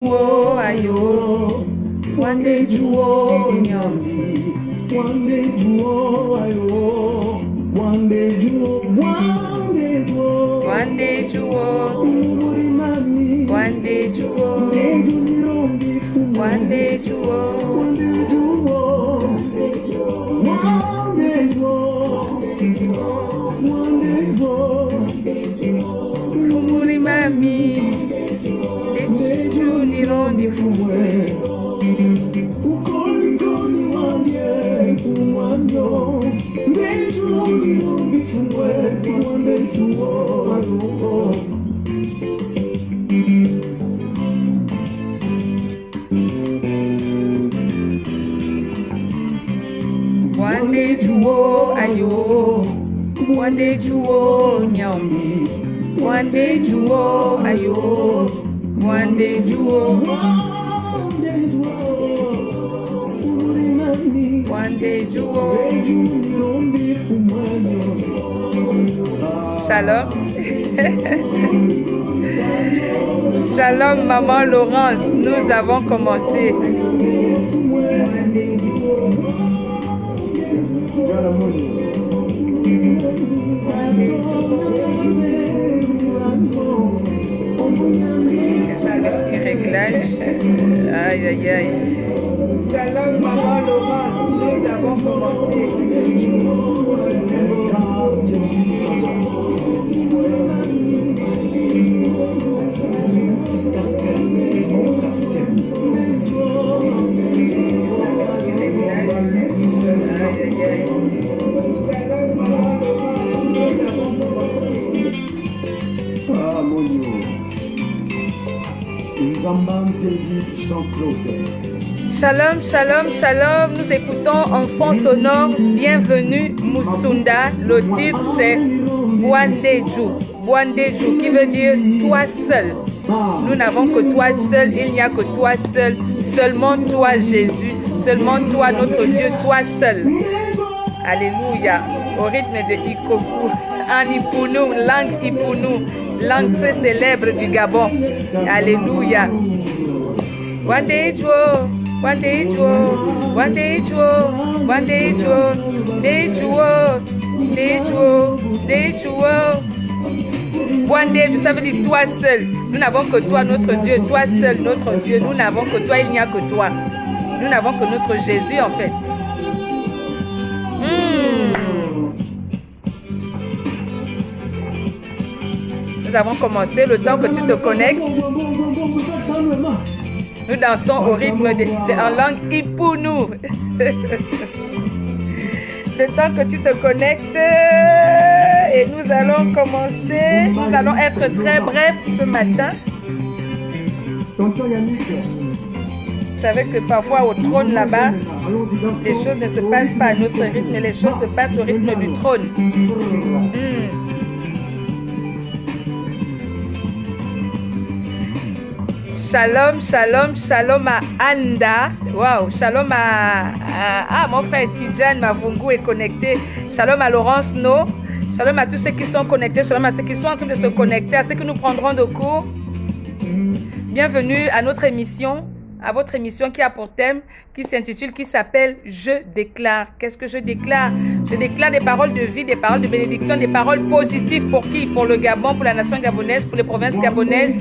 Juo ayo, one day juo nyambi, one day juo ayo, one day juo, one day juo, one day juo, one day juo, one day juo, one day juo, one day juo, Lumuri mami. Ni fumwe ukoni koni wandie fumwanyo ndeju ni fumwe wande juo ayo wande juo ayo wande juo nyambi wande juo ayo one day juo, one day juo. Shalom. Shalom maman Laurence, nous avons commencé. Réglage. Aïe aïe aïe. Shalom maman Laurence, nous avons commencé. Ah mon Dieu. Shalom, shalom, shalom. Nous écoutons en fond sonore Bienvenue Musunda. Le titre c'est Bwandeju. Bwandeju qui veut dire toi seul. Nous n'avons que toi seul, il n'y a que toi seul. Seulement toi Jésus, seulement toi notre Dieu, toi seul. Alléluia. Au rythme de Ikoku, en Ipounou, langue Ipounou, langue très célèbre du Gabon. Alléluia. One day juo, one day juo, one day juo, one day juo, day juo, day juo, day juo. One day, ça veut dire toi seul. Nous n'avons que toi, notre Dieu, toi seul, notre Dieu. Nous n'avons que toi, il n'y a que toi. Nous n'avons que notre Jésus en fait. Nous avons commencé le temps que tu te connectes. Nous dansons au rythme en langue Ipounou. Le temps que tu te connectes et nous allons commencer. Nous allons être très brefs ce matin. Vous savez que parfois au trône là-bas, les choses ne se passent pas à notre rythme, mais les choses se passent au rythme du trône. Shalom, shalom, shalom à Anda. Waouh, shalom à mon frère Tidjane Mavungu est connecté. Shalom à Laurence No. Shalom à tous ceux qui sont connectés. Shalom à ceux qui sont en train de se connecter, à ceux que nous prendrons de cours. Bienvenue à notre émission, à votre émission qui a pour thème, qui s'intitule, qui s'appelle « Je déclare ». Qu'est-ce que je déclare? Je déclare des paroles de vie, des paroles de bénédiction, des paroles positives pour qui? Pour le Gabon, pour la nation gabonaise, pour les provinces gabonaises,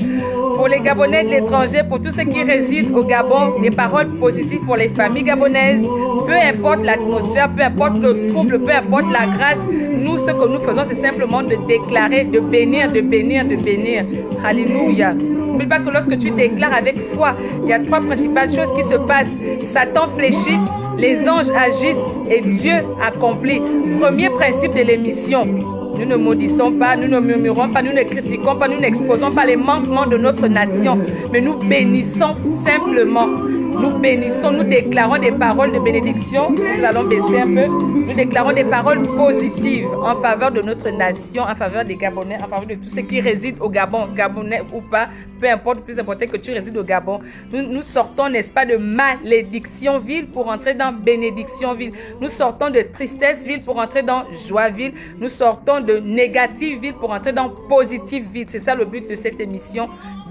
pour les Gabonais de l'étranger, pour tous ceux qui résident au Gabon, des paroles positives pour les familles gabonaises. Peu importe l'atmosphère, peu importe le trouble, peu importe la grâce, nous, ce que nous faisons, c'est simplement de déclarer, de bénir, de bénir, de bénir. Alléluia. N'oublie pas que lorsque tu déclares avec foi, il y a trois principales choses qui se passent. Satan fléchit, les anges agissent et Dieu accomplit. Premier principe de l'émission. Nous ne maudissons pas, nous ne murmurons pas, nous ne critiquons pas, nous n'exposons pas les manquements de notre nation, mais nous bénissons simplement. Nous bénissons, nous déclarons des paroles de bénédiction. Nous allons baisser un peu. Nous déclarons des paroles positives en faveur de notre nation, en faveur des Gabonais, en faveur de tous ceux qui résident au Gabon, Gabonais ou pas, peu importe, plus important que tu résides au Gabon. Nous sortons, n'est-ce pas, de malédiction ville pour entrer dans bénédiction ville. Nous sortons de tristesse ville pour entrer dans joie ville. Nous sortons de négative ville pour entrer dans positive ville. C'est ça le but de cette émission.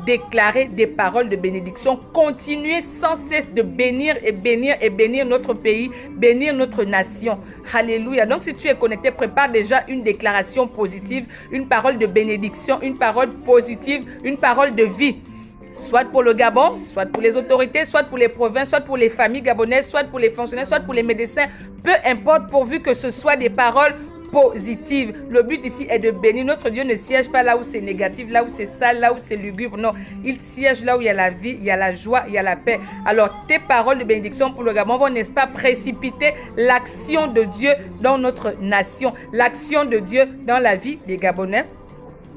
déclarer des paroles de bénédiction. Continuez sans cesse de bénir et bénir et bénir notre pays, bénir notre nation. Alléluia. Donc si tu es connecté, prépare déjà une déclaration positive, une parole de bénédiction, une parole positive, une parole de vie. Soit pour le Gabon, soit pour les autorités, soit pour les provinces, soit pour les familles gabonaises, soit pour les fonctionnaires, soit pour les médecins. Peu importe, pourvu que ce soit des paroles positives. Le but ici est de bénir. Notre Dieu ne siège pas là où c'est négatif, là où c'est sale, là où c'est lugubre. Non, il siège là où il y a la vie, il y a la joie, il y a la paix. Alors, tes paroles de bénédiction pour le Gabon vont, n'est-ce pas, précipiter l'action de Dieu dans notre nation, l'action de Dieu dans la vie des Gabonais,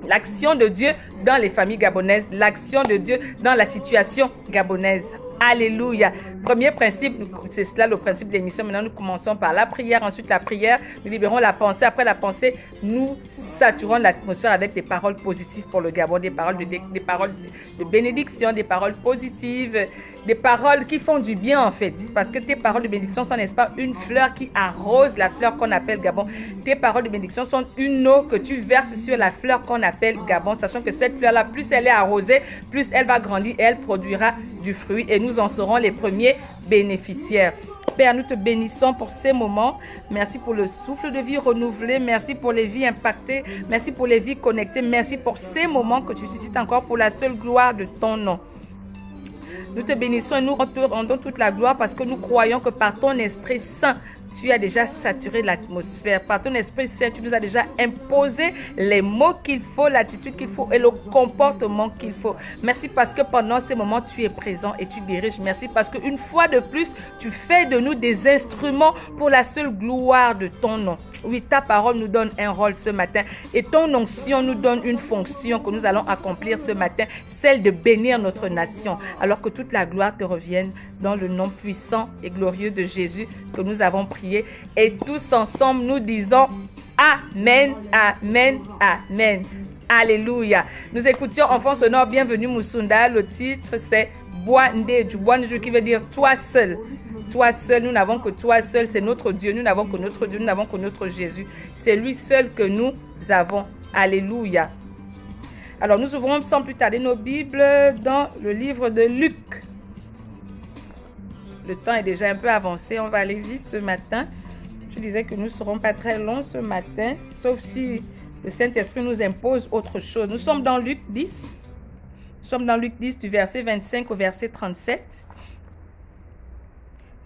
l'action de Dieu dans les familles gabonaises, l'action de Dieu dans la situation gabonaise. Alléluia. Premier principe, c'est cela le principe de l'émission. Maintenant, nous commençons par la prière. Ensuite, la prière, nous libérons la pensée. Après la pensée, nous saturons l'atmosphère avec des paroles positives pour le Gabon, des paroles de bénédiction, des paroles positives, des paroles qui font du bien en fait. Parce que tes paroles de bénédiction sont, n'est-ce pas, une fleur qui arrose la fleur qu'on appelle Gabon. Tes paroles de bénédiction sont une eau que tu verses sur la fleur qu'on appelle Gabon, sachant que cette fleur-là, plus elle est arrosée, plus elle va grandir et elle produira du fruit. Et nous en serons les premiers bénéficiaires. Père, nous te bénissons pour ces moments. Merci pour le souffle de vie renouvelé. Merci pour les vies impactées. Merci pour les vies connectées. Merci pour ces moments que tu suscites encore pour la seule gloire de ton nom. Nous te bénissons et nous te rendons toute la gloire parce que nous croyons que par ton Esprit Saint, tu as déjà saturé l'atmosphère. Par ton Esprit Saint, tu nous as déjà imposé les mots qu'il faut, l'attitude qu'il faut et le comportement qu'il faut. Merci parce que pendant ces moments, tu es présent et tu diriges. Merci parce qu'une fois de plus, tu fais de nous des instruments pour la seule gloire de ton nom. Oui, ta parole nous donne un rôle ce matin et ton onction nous donne une fonction que nous allons accomplir ce matin, celle de bénir notre nation. Alors que toute la gloire te revienne dans le nom puissant et glorieux de Jésus que nous avons prié. Et tous ensemble, nous disons Amen, Amen, Amen. Alléluia. Nous écoutions Enfant sonore, bienvenue Moussunda. Le titre c'est Boandeju. Boandeju qui veut dire toi seul. Toi seul, nous n'avons que toi seul, c'est notre Dieu. Nous n'avons que notre Dieu, nous n'avons que notre Jésus. C'est lui seul que nous avons. Alléluia. Alors nous ouvrons sans plus tarder nos Bibles dans le livre de Luc. Le temps est déjà un peu avancé, on va aller vite ce matin. Je disais que nous ne serons pas très longs ce matin, sauf si le Saint-Esprit nous impose autre chose. Nous sommes dans Luc 10. Nous sommes dans Luc 10 du verset 25 au verset 37.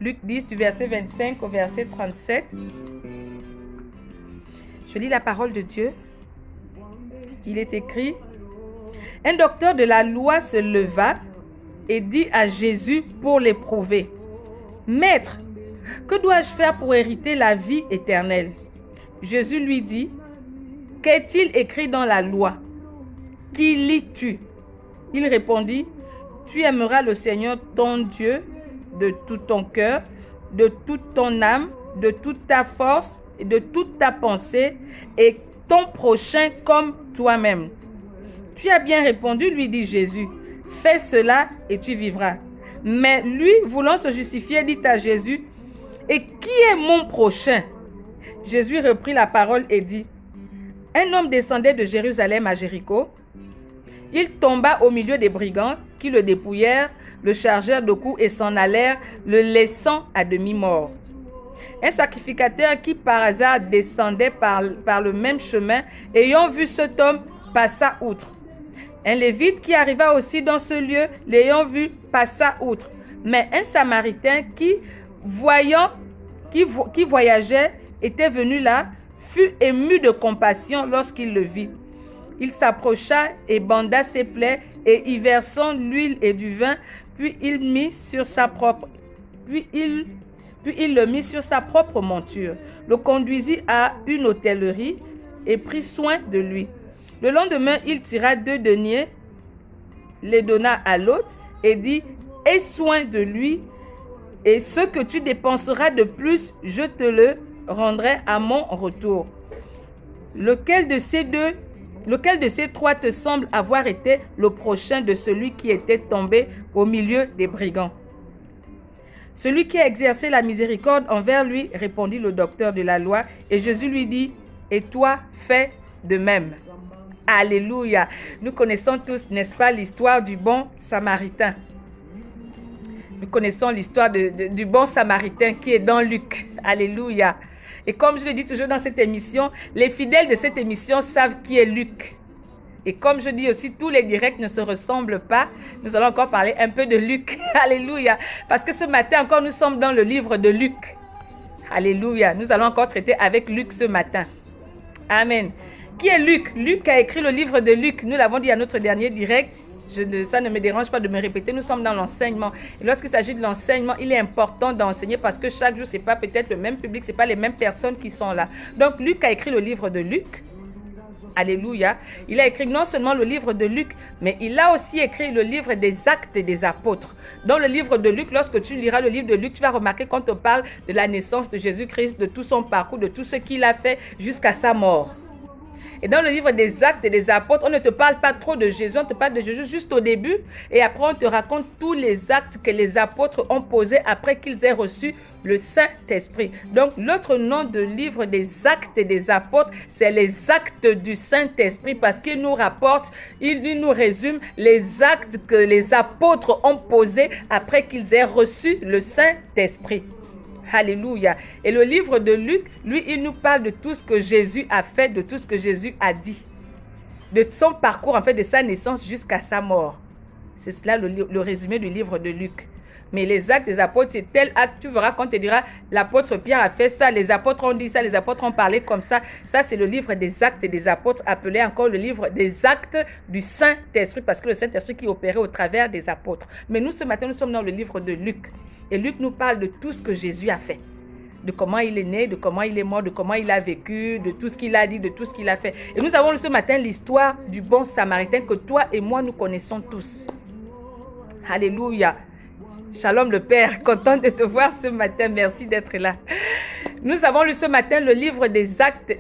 Luc 10 du verset 25 au verset 37. Je lis la parole de Dieu. Il est écrit: un docteur de la loi se leva et dit à Jésus pour l'éprouver: Maître, que dois-je faire pour hériter la vie éternelle? Jésus lui dit: qu'est-il écrit dans la loi? Qui lis-tu? Il répondit: tu aimeras le Seigneur ton Dieu de tout ton cœur, de toute ton âme, de toute ta force et de toute ta pensée, et ton prochain comme toi-même. Tu as bien répondu, lui dit Jésus. Fais cela et tu vivras. Mais lui, voulant se justifier, dit à Jésus: et qui est mon prochain? Jésus reprit la parole et dit: un homme descendait de Jérusalem à Jéricho. Il tomba au milieu des brigands qui le dépouillèrent, le chargèrent de coups et s'en allèrent, le laissant à demi-mort. Un sacrificateur qui par hasard descendait par le même chemin, ayant vu cet homme, passa outre. Un lévite qui arriva aussi dans ce lieu, l'ayant vu, passa outre. Mais un samaritain qui voyageait, était venu là, fut ému de compassion lorsqu'il le vit. Il s'approcha et banda ses plaies, et y versant l'huile et du vin, puis il le mit sur sa propre monture, le conduisit à une hôtellerie et prit soin de lui. Le lendemain, il tira 2 deniers, les donna à l'hôte et dit: aie soin de lui, et ce que tu dépenseras de plus, je te le rendrai à mon retour. Lequel de ces 3 te semble avoir été le prochain de celui qui était tombé au milieu des brigands? Celui qui a exercé la miséricorde envers lui, répondit le docteur de la loi. Et Jésus lui dit: et toi, fais de même. Alléluia. Nous connaissons tous, n'est-ce pas, l'histoire du bon Samaritain. Nous connaissons l'histoire du bon Samaritain qui est dans Luc. Alléluia. Et comme je le dis toujours dans cette émission, les fidèles de cette émission savent qui est Luc. Et comme je dis aussi, tous les directs ne se ressemblent pas. Nous allons encore parler un peu de Luc. Alléluia. Parce que ce matin encore, nous sommes dans le livre de Luc. Alléluia. Nous allons encore traiter avec Luc ce matin. Amen. Qui est Luc? Luc a écrit le livre de Luc. Nous l'avons dit à notre dernier direct. Ça ne me dérange pas de me répéter. Nous sommes dans l'enseignement. Et lorsqu'il s'agit de l'enseignement, il est important d'enseigner parce que chaque jour, ce n'est pas peut-être le même public, ce n'est pas les mêmes personnes qui sont là. Donc, Luc a écrit le livre de Luc. Alléluia. Il a écrit non seulement le livre de Luc, mais il a aussi écrit le livre des actes des apôtres. Dans le livre de Luc, lorsque tu liras le livre de Luc, tu vas remarquer quand on parle de la naissance de Jésus-Christ, de tout son parcours, de tout ce qu'il a fait jusqu'à sa mort. Et dans le livre des actes des apôtres, on ne te parle pas trop de Jésus, on te parle de Jésus juste au début. Et après, on te raconte tous les actes que les apôtres ont posés après qu'ils aient reçu le Saint-Esprit. Donc, l'autre nom de livre des actes des apôtres, c'est les actes du Saint-Esprit parce qu'il nous rapporte, il nous résume les actes que les apôtres ont posés après qu'ils aient reçu le Saint-Esprit. Alléluia. Et le livre de Luc, lui, il nous parle de tout ce que Jésus a fait, de tout ce que Jésus a dit. De son parcours, en fait, de sa naissance jusqu'à sa mort. C'est cela le résumé du livre de Luc. Mais les actes des apôtres, c'est tel acte, tu verras quand on te dira, l'apôtre Pierre a fait ça, les apôtres ont dit ça, les apôtres ont parlé comme ça. Ça, c'est le livre des actes des apôtres, appelé encore le livre des actes du Saint-Esprit, parce que le Saint-Esprit qui opérait au travers des apôtres. Mais nous, ce matin, nous sommes dans le livre de Luc. Et Luc nous parle de tout ce que Jésus a fait. De comment il est né, de comment il est mort, de comment il a vécu, de tout ce qu'il a dit, de tout ce qu'il a fait. Et nous avons ce matin l'histoire du bon Samaritain que toi et moi, nous connaissons tous. Alléluia. Shalom le Père, content de te voir ce matin, merci d'être là. Nous avons lu ce matin le livre des actes,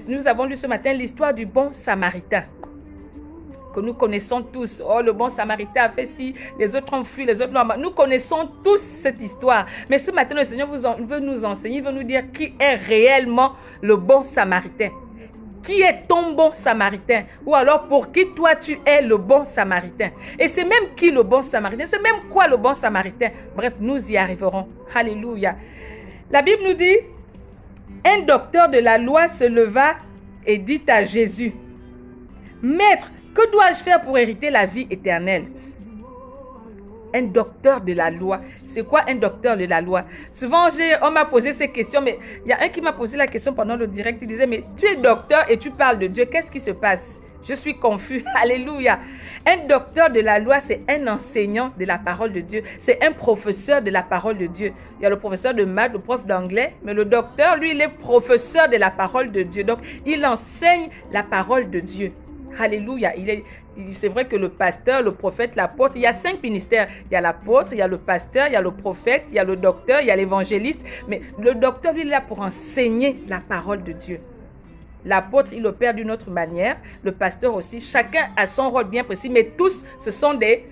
nous avons lu ce matin l'histoire du bon Samaritain. Que nous connaissons tous. Oh, le bon Samaritain a fait ci, les autres ont fui, les autres l'ont... Nous connaissons tous cette histoire. Mais ce matin, le Seigneur veut nous enseigner, il veut nous dire qui est réellement le bon Samaritain. Qui est ton bon Samaritain? Ou alors pour qui toi tu es le bon Samaritain? Et c'est même qui le bon Samaritain? C'est même quoi le bon Samaritain? Bref, nous y arriverons. Alléluia. La Bible nous dit, un docteur de la loi se leva et dit à Jésus, « Maître, que dois-je faire pour hériter la vie éternelle ?» Un docteur de la loi. C'est quoi un docteur de la loi? Souvent, on m'a posé ces questions, mais il y a un qui m'a posé la question pendant le direct. Il disait, mais tu es docteur et tu parles de Dieu. Qu'est-ce qui se passe? Je suis confus. Alléluia. Un docteur de la loi, c'est un enseignant de la parole de Dieu. C'est un professeur de la parole de Dieu. Il y a le professeur de maths, le prof d'anglais, mais le docteur, lui, il est professeur de la parole de Dieu. Donc, il enseigne la parole de Dieu. Alléluia. C'est vrai que le pasteur, le prophète, l'apôtre, il y a 5 ministères. Il y a l'apôtre, il y a le pasteur, il y a le prophète, il y a le docteur, il y a l'évangéliste. Mais le docteur, lui, il est là pour enseigner la parole de Dieu. L'apôtre, il opère d'une autre manière. Le pasteur aussi. Chacun a son rôle bien précis. Mais tous, ce sont des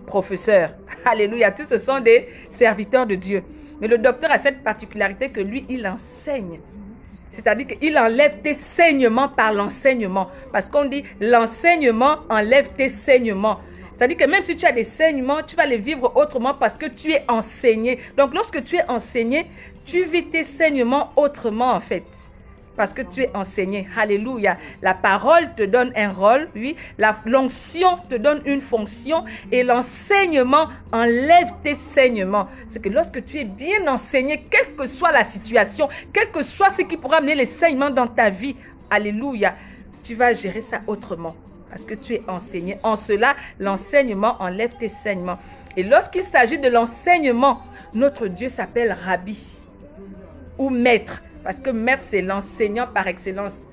professeurs. Alléluia. Tous, ce sont des serviteurs de Dieu. Mais le docteur a cette particularité que lui, il enseigne. C'est-à-dire qu'il enlève tes saignements par l'enseignement. Parce qu'on dit l'enseignement enlève tes saignements. C'est-à-dire que même si tu as des saignements, tu vas les vivre autrement parce que tu es enseigné. Donc lorsque tu es enseigné, tu vis tes saignements autrement en fait. Parce que tu es enseigné. Alléluia. La parole te donne un rôle, oui. L'onction te donne une fonction. Et l'enseignement enlève tes saignements. C'est que lorsque tu es bien enseigné, quelle que soit la situation, quel que soit ce qui pourra amener les saignements dans ta vie, alléluia, tu vas gérer ça autrement. Parce que tu es enseigné. En cela, l'enseignement enlève tes saignements. Et lorsqu'il s'agit de l'enseignement, notre Dieu s'appelle Rabbi ou Maître. Parce que maître, c'est l'enseignant par excellence.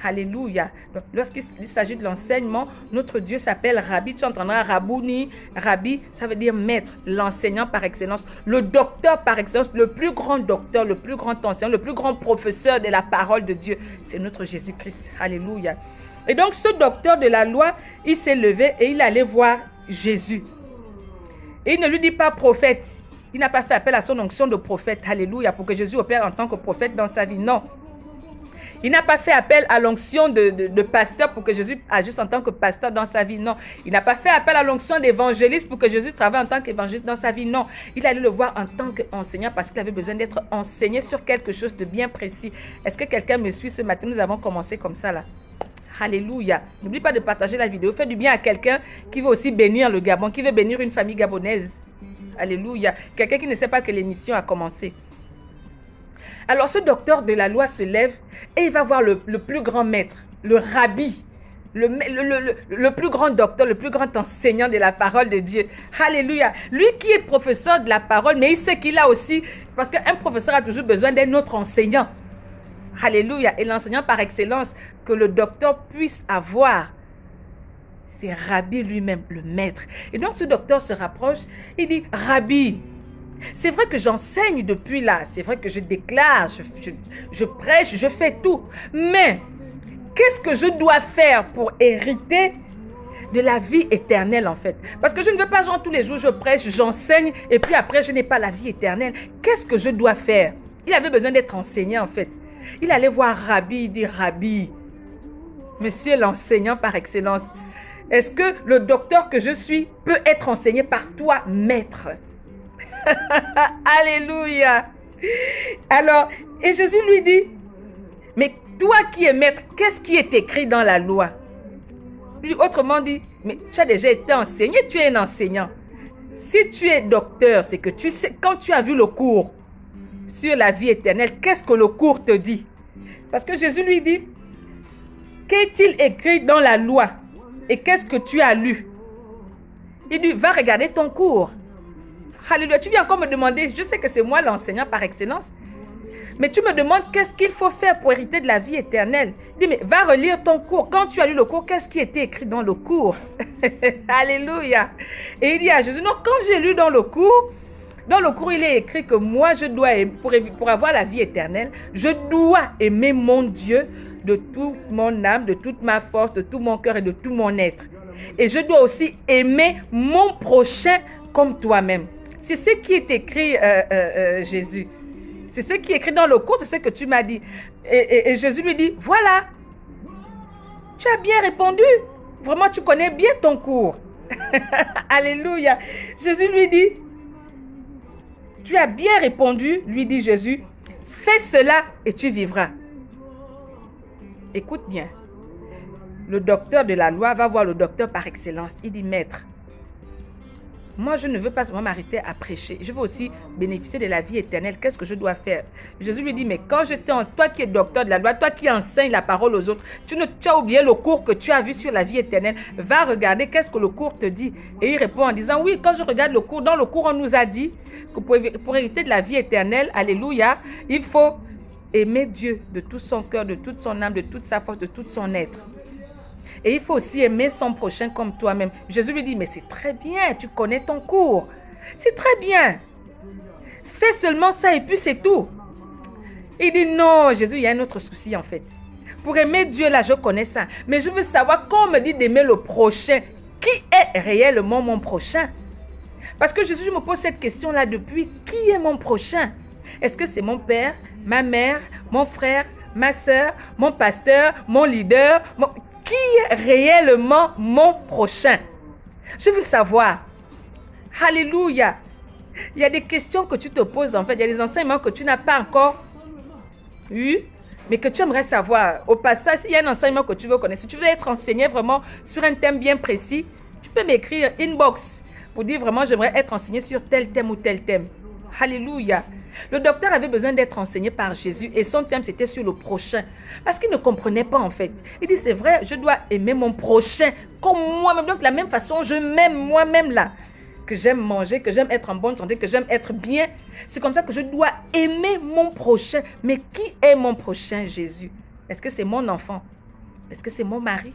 Alléluia. Donc, lorsqu'il s'agit de l'enseignement, notre Dieu s'appelle Rabbi. Tu entendras Rabouni, Rabbi, ça veut dire maître, l'enseignant par excellence, le docteur par excellence, le plus grand docteur, le plus grand enseignant, le plus grand professeur de la parole de Dieu. C'est notre Jésus-Christ. Alléluia. Et donc, ce docteur de la loi, il s'est levé et il allait voir Jésus. Et il ne lui dit pas prophète. Il n'a pas fait appel à son onction de prophète. Alléluia. Pour que Jésus opère en tant que prophète dans sa vie. Non. Il n'a pas fait appel à l'onction de pasteur pour que Jésus agisse en tant que pasteur dans sa vie. Non. Il n'a pas fait appel à l'onction d'évangéliste pour que Jésus travaille en tant qu'évangéliste dans sa vie. Non. Il allait le voir en tant qu'enseignant parce qu'il avait besoin d'être enseigné sur quelque chose de bien précis. Est-ce que quelqu'un me suit ce matin? Nous avons commencé comme ça là. Alléluia. N'oublie pas de partager la vidéo. Fais du bien à quelqu'un qui veut aussi bénir le Gabon, qui veut bénir une famille gabonaise. Alléluia. Quelqu'un qui ne sait pas que l'émission a commencé. Alors ce docteur de la loi se lève et il va voir le plus grand maître, le rabbi, le plus grand docteur, le plus grand enseignant de la parole de Dieu. Alléluia. Lui qui est professeur de la parole, mais il sait qu'il a aussi, parce qu'un professeur a toujours besoin d'un autre enseignant. Alléluia. Et l'enseignant par excellence que le docteur puisse avoir, c'est Rabbi lui-même, le maître. Et donc ce docteur se rapproche et dit, Rabbi, c'est vrai que j'enseigne depuis là, c'est vrai que je déclare, je prêche, je fais tout. Mais qu'est-ce que je dois faire pour hériter de la vie éternelle en fait? Parce que je ne veux pas, genre tous les jours je prêche, j'enseigne et puis après je n'ai pas la vie éternelle. Qu'est-ce que je dois faire? Il avait besoin d'être enseigné en fait. Il allait voir Rabbi, il dit, Rabbi, monsieur l'enseignant par excellence, est-ce que le docteur que je suis peut être enseigné par toi, maître? Alléluia. Alors, et Jésus lui dit, mais toi qui es maître, qu'est-ce qui est écrit dans la loi? Lui, autrement dit, mais tu as déjà été enseigné, tu es un enseignant. Si tu es docteur, c'est que tu sais, quand tu as vu le cours sur la vie éternelle, qu'est-ce que le cours te dit? Parce que Jésus lui dit, qu'est-il écrit dans la loi? Et qu'est-ce que tu as lu? Il dit, va regarder ton cours. Alléluia, tu viens encore me demander, je sais que c'est moi l'enseignant par excellence, mais tu me demandes qu'est-ce qu'il faut faire pour hériter de la vie éternelle. Il dit, mais va relire ton cours. Quand tu as lu le cours, qu'est-ce qui était écrit dans le cours? Alléluia. Et il dit à Jésus, non, quand j'ai lu dans le cours, il est écrit que moi, je dois, pour avoir la vie éternelle, je dois aimer mon Dieu de toute mon âme, de toute ma force, de tout mon cœur et de tout mon être. Et je dois aussi aimer mon prochain comme toi-même. C'est ce qui est écrit, Jésus. C'est ce qui est écrit dans le cours, c'est ce que tu m'as dit. Et Jésus lui dit, voilà, tu as bien répondu. Vraiment, tu connais bien ton cours. Alléluia. Jésus lui dit, tu as bien répondu, lui dit Jésus, fais cela et tu vivras. Écoute bien. Le docteur de la loi va voir le docteur par excellence. Il dit, maître, moi, je ne veux pas seulement m'arrêter à prêcher. Je veux aussi bénéficier de la vie éternelle. Qu'est-ce que je dois faire? Jésus lui dit, mais quand j'étais toi qui es docteur de la loi, toi qui enseignes la parole aux autres, tu as oublié le cours que tu as vu sur la vie éternelle. Va regarder qu'est-ce que le cours te dit. Et il répond en disant, oui, quand je regarde le cours, dans le cours, on nous a dit que pour hériter de la vie éternelle, alléluia, il faut aimer Dieu de tout son cœur, de toute son âme, de toute sa force, de tout son être. Et il faut aussi aimer son prochain comme toi-même. Jésus lui dit, mais c'est très bien, tu connais ton cours. C'est très bien. Fais seulement ça et puis c'est tout. Il dit, non, Jésus, il y a un autre souci en fait. Pour aimer Dieu, là, je connais ça. Mais je veux savoir, quand on me dit d'aimer le prochain, qui est réellement mon prochain? Parce que Jésus, je me pose cette question-là depuis. Qui est mon prochain? Est-ce que c'est mon père, ma mère, mon frère, ma soeur, mon pasteur, mon leader? Qui est réellement mon prochain? Je veux savoir. Alléluia. Il y a des questions que tu te poses en fait. Il y a des enseignements que tu n'as pas encore eu, mais que tu aimerais savoir. Au passage, s'il y a un enseignement que tu veux connaître, si tu veux être enseigné vraiment sur un thème bien précis, tu peux m'écrire inbox pour dire vraiment j'aimerais être enseigné sur tel thème ou tel thème. Alléluia. Le docteur avait besoin d'être enseigné par Jésus et son thème c'était sur le prochain. Parce qu'il ne comprenait pas en fait. Il dit c'est vrai, je dois aimer mon prochain comme moi-même. Donc de la même façon, je m'aime moi-même là. Que j'aime manger, que j'aime être en bonne santé, que j'aime être bien. C'est comme ça que je dois aimer mon prochain. Mais qui est mon prochain, Jésus? Est-ce que c'est mon enfant? Est-ce que c'est mon mari?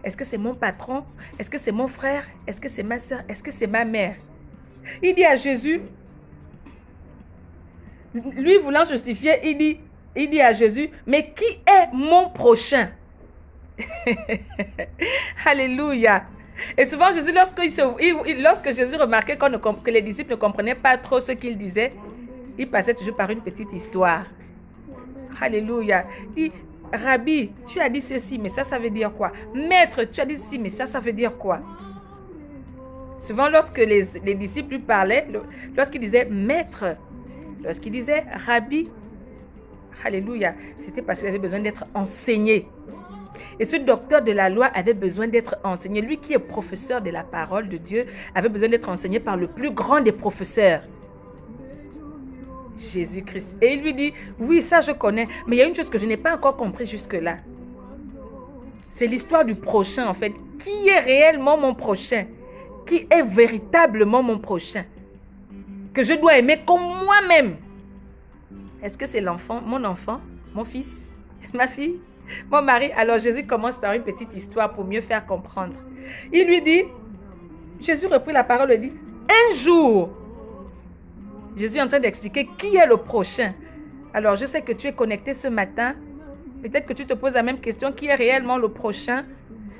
Est-ce que c'est mon patron? Est-ce que c'est mon frère? Est-ce que c'est ma soeur? Est-ce que c'est ma mère? Il dit à Jésus, lui voulant justifier, il dit à Jésus, mais qui est mon prochain? Alléluia. Et souvent, Jésus, lorsque Jésus remarquait que les disciples ne comprenaient pas trop ce qu'il disait, il passait toujours par une petite histoire. Alléluia. Il dit, Rabbi, tu as dit ceci, mais ça veut dire quoi? Maître, tu as dit ceci, mais ça veut dire quoi? Souvent, lorsque les disciples lui parlaient, lorsqu'il disait maître, lorsqu'il disait Rabbi, alléluia, c'était parce qu'il avait besoin d'être enseigné. Et ce docteur de la loi avait besoin d'être enseigné. Lui qui est professeur de la parole de Dieu avait besoin d'être enseigné par le plus grand des professeurs, Jésus-Christ. Et il lui dit, oui, ça je connais, mais il y a une chose que je n'ai pas encore compris jusque-là. C'est l'histoire du prochain en fait. Qui est réellement mon prochain? Qui est véritablement mon prochain? Que je dois aimer comme moi-même. Est-ce que c'est l'enfant, mon fils, ma fille, mon mari? Alors Jésus commence par une petite histoire pour mieux faire comprendre. Il lui dit, Jésus reprit la parole et dit, un jour, Jésus est en train d'expliquer qui est le prochain. Alors je sais que tu es connecté ce matin. Peut-être que tu te poses la même question, qui est réellement le prochain?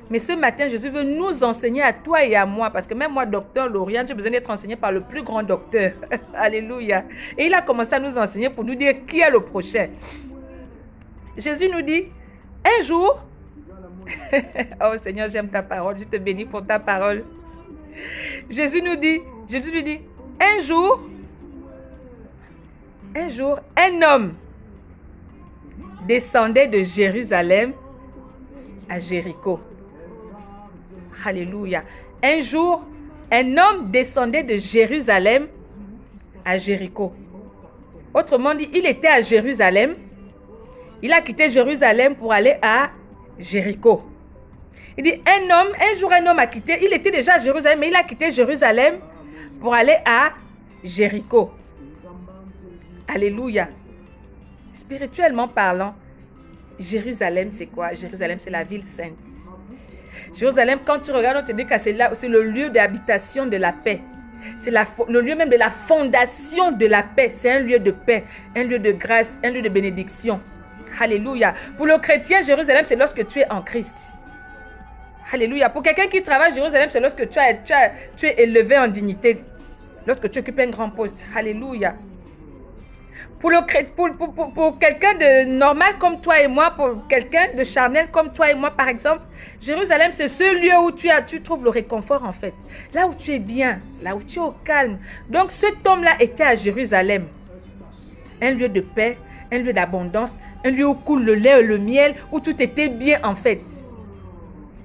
Mais ce matin, Jésus veut nous enseigner à toi et à moi, parce que même moi, docteur Lauriane, j'ai besoin d'être enseigné par le plus grand docteur. Alléluia. Et il a commencé à nous enseigner pour nous dire qui est le prochain. Jésus nous dit, un jour, oh Seigneur, j'aime ta parole, je te bénis pour ta parole. Jésus lui dit, un jour, un homme descendait de Jérusalem à Jéricho. Alléluia. Un jour, un homme descendait de Jérusalem à Jéricho. Autrement dit, il était à Jérusalem. Il a quitté Jérusalem pour aller à Jéricho. Il dit, un jour un homme a quitté, il était déjà à Jérusalem, mais il a quitté Jérusalem pour aller à Jéricho. Alléluia. Spirituellement parlant, Jérusalem, c'est quoi? Jérusalem, c'est la ville sainte. Jérusalem, quand tu regardes, on te dit que c'est le lieu d'habitation de la paix. C'est le lieu même de la fondation de la paix. C'est un lieu de paix, un lieu de grâce, un lieu de bénédiction. Alléluia. Pour le chrétien, Jérusalem, c'est lorsque tu es en Christ. Alléluia. Pour quelqu'un qui travaille, Jérusalem, c'est lorsque tu es élevé en dignité. Lorsque tu occupes un grand poste. Alléluia. Pour quelqu'un de normal comme toi et moi, pour quelqu'un de charnel comme toi et moi, par exemple, Jérusalem, c'est ce lieu où tu trouves le réconfort, en fait. Là où tu es bien, là où tu es au calme. Donc, cet homme-là était à Jérusalem. Un lieu de paix, un lieu d'abondance, un lieu où coule le lait et le miel, où tout était bien, en fait.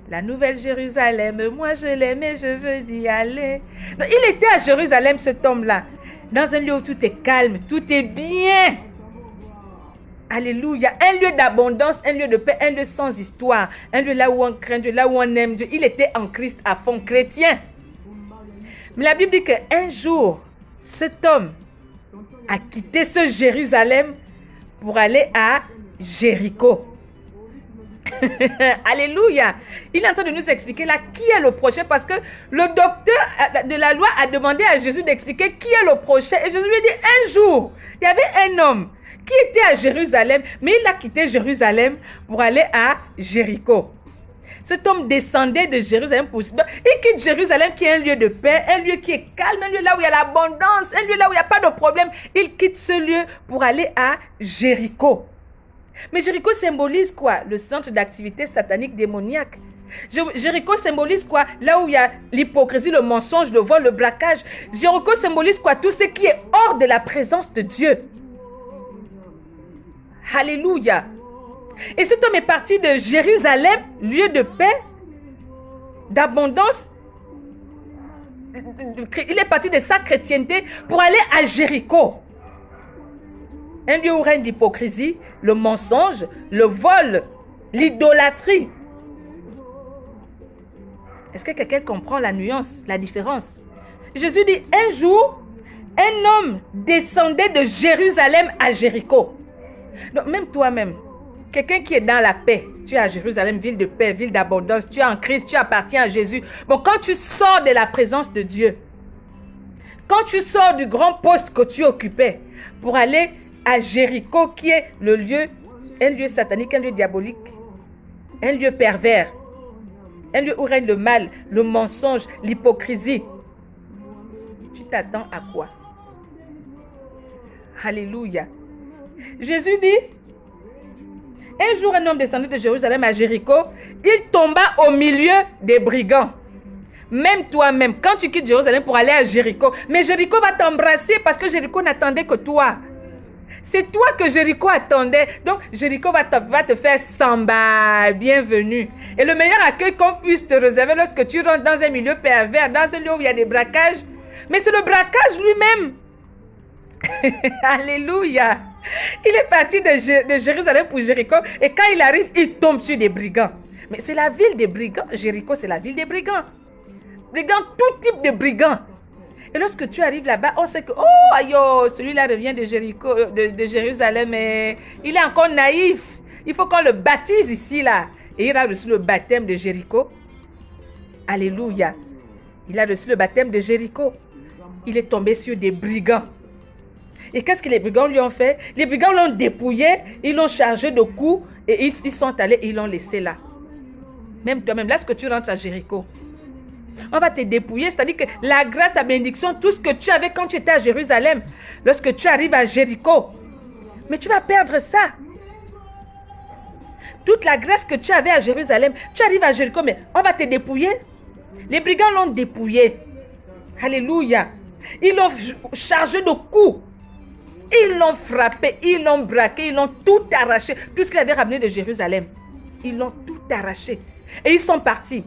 La nouvelle Jérusalem, moi je l'aime et je veux y aller. Donc, il était à Jérusalem, cet homme-là. Dans un lieu où tout est calme, tout est bien. Alléluia. Un lieu d'abondance, un lieu de paix, un lieu sans histoire. Un lieu là où on craint Dieu, là où on aime Dieu. Il était en Christ à fond, chrétien. Mais la Bible dit qu'un jour, cet homme a quitté ce Jérusalem pour aller à Jéricho. Alléluia. Il est en train de nous expliquer là qui est le prochain, parce que le docteur de la loi a demandé à Jésus d'expliquer qui est le prochain. Et Jésus lui dit, un jour, il y avait un homme qui était à Jérusalem, mais il a quitté Jérusalem pour aller à Jéricho. Cet homme descendait de Jérusalem pour... Il quitte Jérusalem qui est un lieu de paix, un lieu qui est calme, un lieu là où il y a l'abondance, un lieu là où il n'y a pas de problème. Il quitte ce lieu pour aller à Jéricho. Mais Jéricho symbolise quoi? Le centre d'activité satanique démoniaque. Jéricho symbolise quoi? Là où il y a l'hypocrisie, le mensonge, le vol, le braquage. Jéricho symbolise quoi? Tout ce qui est hors de la présence de Dieu. Alléluia. Et cet homme est parti de Jérusalem, lieu de paix, d'abondance. Il est parti de sa chrétienté pour aller à Jéricho. Un lieu où règne l'hypocrisie, le mensonge, le vol, l'idolâtrie. Est-ce que quelqu'un comprend la nuance, la différence? Jésus dit, un jour, un homme descendait de Jérusalem à Jéricho. Donc même toi-même, quelqu'un qui est dans la paix, tu es à Jérusalem, ville de paix, ville d'abondance, tu es en Christ, tu appartiens à Jésus. Bon, quand tu sors de la présence de Dieu, quand tu sors du grand poste que tu occupais pour aller à Jéricho, qui est le lieu, un lieu satanique, un lieu diabolique, un lieu pervers, un lieu où règne le mal, le mensonge, l'hypocrisie. Tu t'attends à quoi? Alléluia. Jésus dit, Un jour, un homme descendait de Jérusalem à Jéricho. Il tomba au milieu des brigands. Même toi-même, quand tu quittes Jérusalem pour aller à Jéricho, mais Jéricho va t'embrasser parce que Jéricho n'attendait que toi. C'est toi que Jéricho attendait. Donc, Jéricho va te faire samba, bienvenue. Et le meilleur accueil qu'on puisse te réserver lorsque tu rentres dans un milieu pervers, dans un lieu où il y a des braquages. Mais c'est le braquage lui-même. Alléluia. Il est parti de Jérusalem pour Jéricho. Et quand il arrive, il tombe sur des brigands. Mais c'est la ville des brigands. Jéricho, c'est la ville des brigands. Brigands, tout type de brigands. Et lorsque tu arrives là-bas, on sait que, oh, aïe, celui-là revient de Jéricho, de Jérusalem, et il est encore naïf. Il faut qu'on le baptise ici, là. Et il a reçu le baptême de Jéricho. Alléluia. Il a reçu le baptême de Jéricho. Il est tombé sur des brigands. Et qu'est-ce que les brigands lui ont fait? Les brigands l'ont dépouillé, ils l'ont chargé de coups, et ils sont allés et ils l'ont laissé là. Même toi-même, lorsque tu rentres à Jéricho, on va te dépouiller, c'est-à-dire que la grâce, la bénédiction, tout ce que tu avais quand tu étais à Jérusalem, lorsque tu arrives à Jéricho, mais tu vas perdre ça. Toute la grâce que tu avais à Jérusalem, tu arrives à Jéricho, mais on va te dépouiller. Les brigands l'ont dépouillé. Alléluia. Ils l'ont chargé de coups. Ils l'ont frappé, ils l'ont braqué, ils l'ont tout arraché. Tout ce qu'il avait ramené de Jérusalem, ils l'ont tout arraché. Et ils sont partis.